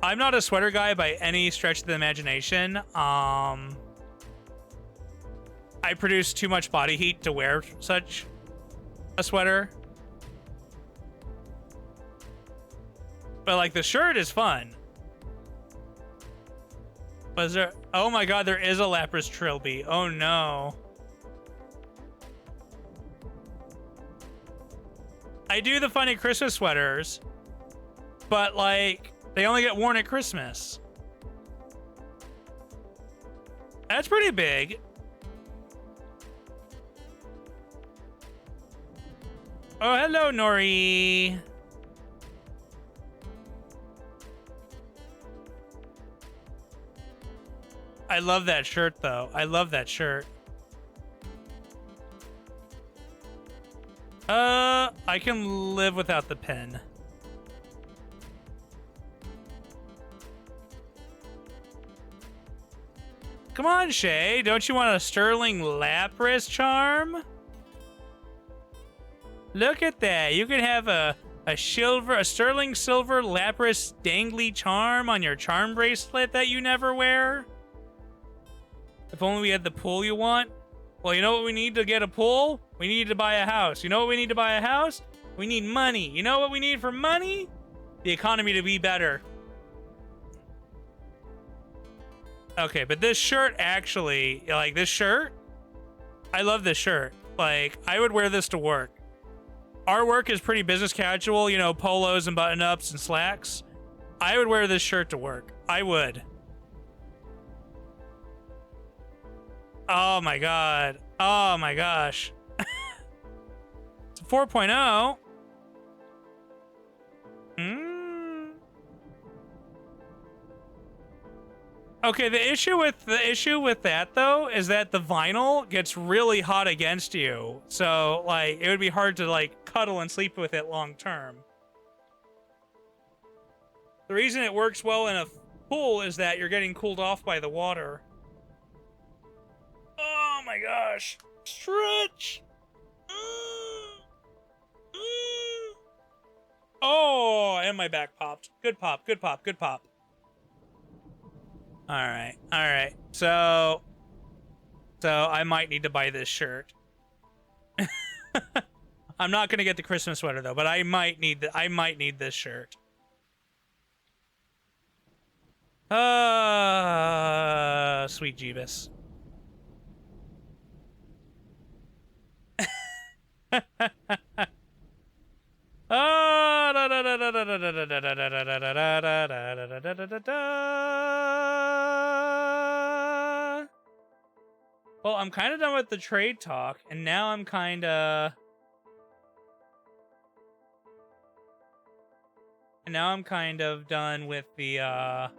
I'm not a sweater guy by any stretch of the imagination. I produce too much body heat to wear such a sweater. But like, the shirt is fun. Was there? Oh my god, there is a Lapras Trilby. Oh no. I do the funny Christmas sweaters, but like, they only get worn at Christmas. That's pretty big. Oh, hello, Nori. I love that shirt, though. I love that shirt. I can live without the pin. Come on, Shay. Don't you want a Sterling Lapras charm? Look at that. You can have a Sterling Silver Lapras dangly charm on your charm bracelet that you never wear. If only we had the pool you want. Well, you know what we need to get a pool? We need to buy a house. You know what we need to buy a house? We need money. You know what we need for money? The economy to be better. Okay, but this shirt actually, like this shirt, I love this shirt. Like, I would wear this to work. Our work is pretty business casual, you know, polos and button-ups and slacks. I would wear this shirt to work. I would. Oh my god. Oh my gosh. It's a 4.0. Okay, the issue with that though is that the vinyl gets really hot against you. So like, it would be hard to like cuddle and sleep with it long term. The reason it works well in a pool is that you're getting cooled off by the water. Oh my gosh. Stretch. Oh, and my back popped. Good pop, good pop, good pop. All right, all right. So I might need to buy this shirt. I'm not gonna get the Christmas sweater though, but I might need this shirt. Sweet Jeebus. Well, I'm kind of done with the trade talk, and now I'm kind of... done with the,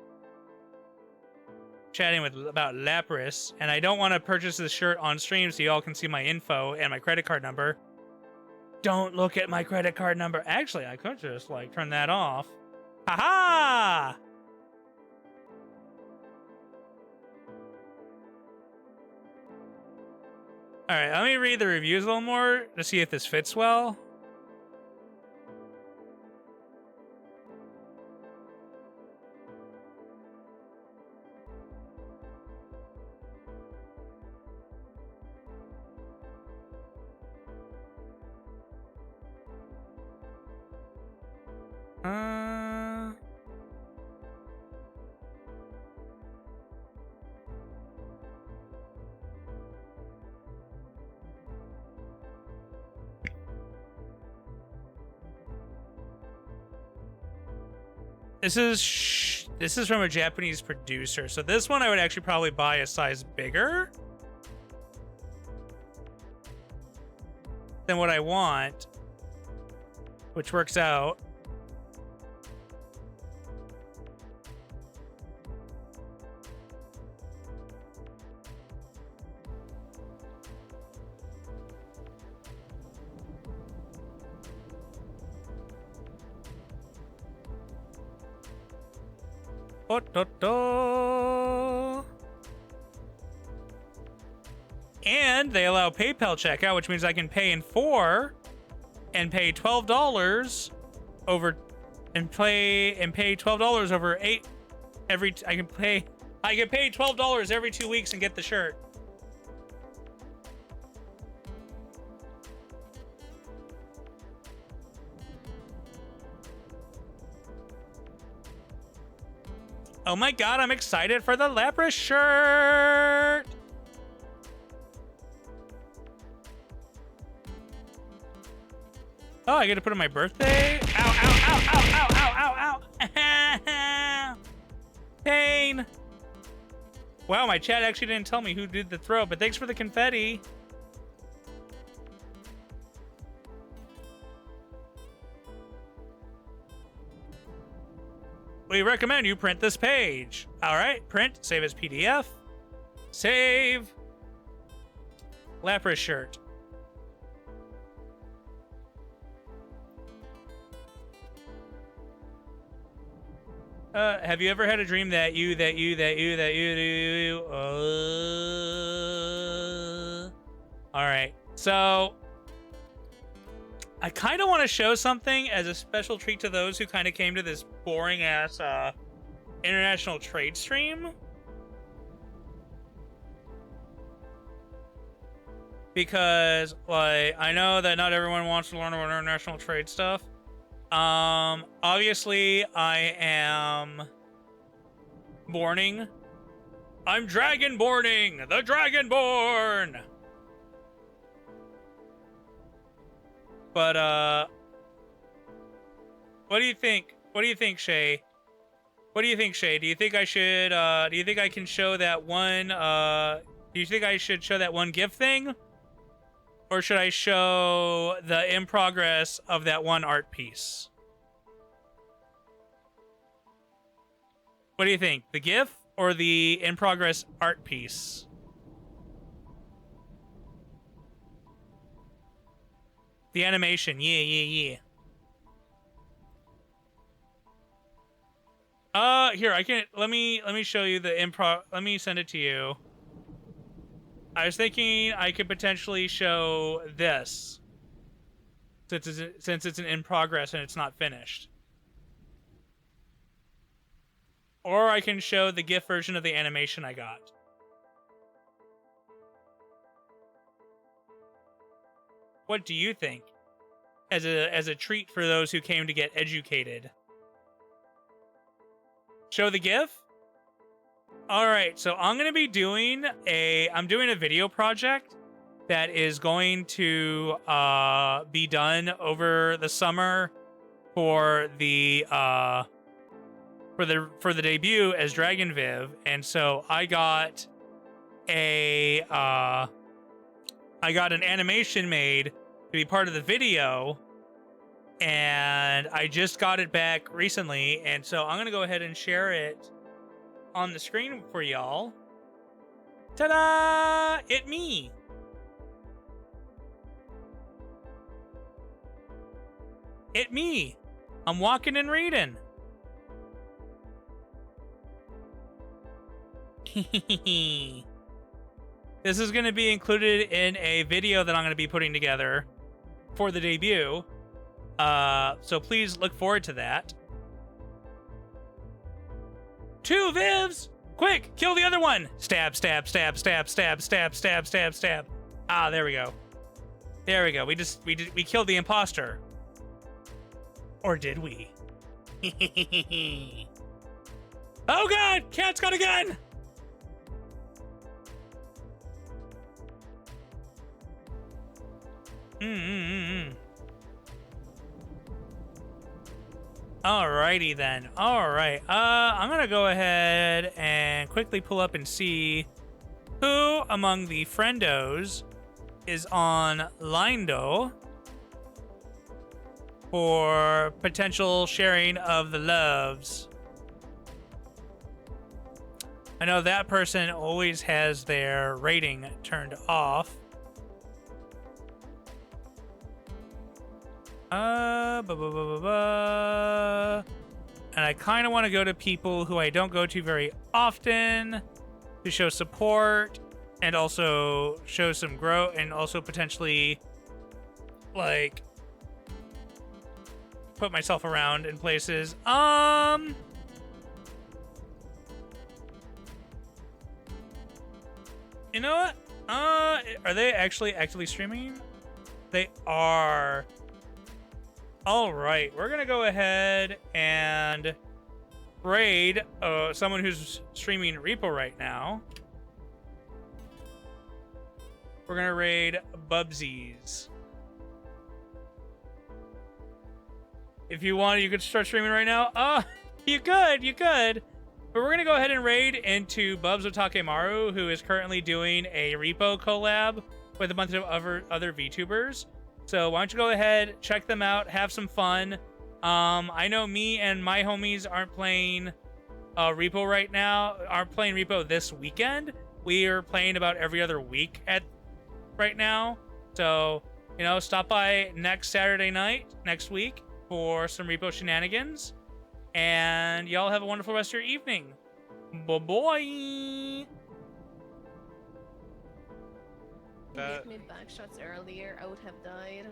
chatting about Lapras, and I don't want to purchase this shirt on stream so y'all can see my info and my credit card number. Don't look at my credit card number. Actually, I could just, like, turn that off. Haha! Alright, let me read the reviews a little more to see if this fits well. This is from a Japanese producer. So this one I would actually probably buy a size bigger than what I want, which works out. And they allow PayPal checkout, which means I can pay in 4 and pay $12 over and pay $12 over 8 every I can pay $12 every 2 weeks and get the shirt. Oh my god, I'm excited for the Lapras shirt! Oh, I get to put on my birthday? Ow, ow, ow, ow, ow, ow, ow, ow! Pain! Wow, my chat actually didn't tell me who did the throw, but thanks for the confetti. We recommend you print this page. All right, print, save as PDF. Save. Lapras shirt. Have you ever had a dream that you all right, so I kind of want to show something as a special treat to those who kind of came to this boring ass international trade stream. Because, like, I know that not everyone wants to learn about international trade stuff. Obviously, I am borning. I'm Dragonborning! The Dragonborn! But, what do you think? What do you think, Shay? What do you think, Shay? Do you think I should, do you think I can show that one, do you think I should show that one GIF thing? Or should I show the in progress of that one art piece? What do you think? The GIF or the in progress art piece? The animation, yeah. Here, I can, let me show you the improv, let me send it to you. I was thinking I could potentially show this. since it's an in progress and it's not finished. Or I can show the GIF version of the animation I got. What do you think? As a treat for those who came to get educated. Show the GIF? All right, so I'm going to be doing a video project that is going to be done over the summer for the debut as Dragon Viv, and so I got an animation made to be part of the video, and I just got it back recently, and so I'm gonna go ahead and share it on the screen for y'all. Ta-da! It me. It me. I'm walking and reading. This is going to be included in a video that I'm going to be putting together for the debut. So please look forward to that. 2 Vivs! Quick, kill the other one! Stab, stab, stab, stab, stab, stab, stab, stab, stab. Ah, there we go. There we go. We killed the imposter. Or did we? Oh god! Cat's got a gun! Alrighty then. Alright. I'm gonna go ahead and quickly pull up and see who among the friendos is on Lindo for potential sharing of the loves. I know that person always has their rating turned off. And I kind of want to go to people who I don't go to very often to show support and also show some growth and also potentially like put myself around in places. You know what? Are they actually actively streaming? They are. All right, we're gonna go ahead and raid someone who's streaming Repo right now. We're gonna raid Bubsies. If you want, you could start streaming right now. You could. But we're gonna go ahead and raid into Bubs Otakemaru, who is currently doing a Repo collab with a bunch of other VTubers. So why don't you go ahead, check them out, have some fun. I know me and my homies aren't playing Repo right now, aren't playing Repo this weekend. We are playing about every other week right now. So, you know, stop by next Saturday night, next week, for some Repo shenanigans. And y'all have a wonderful rest of your evening. Bye-bye! If you gave me back shots earlier, I would have died.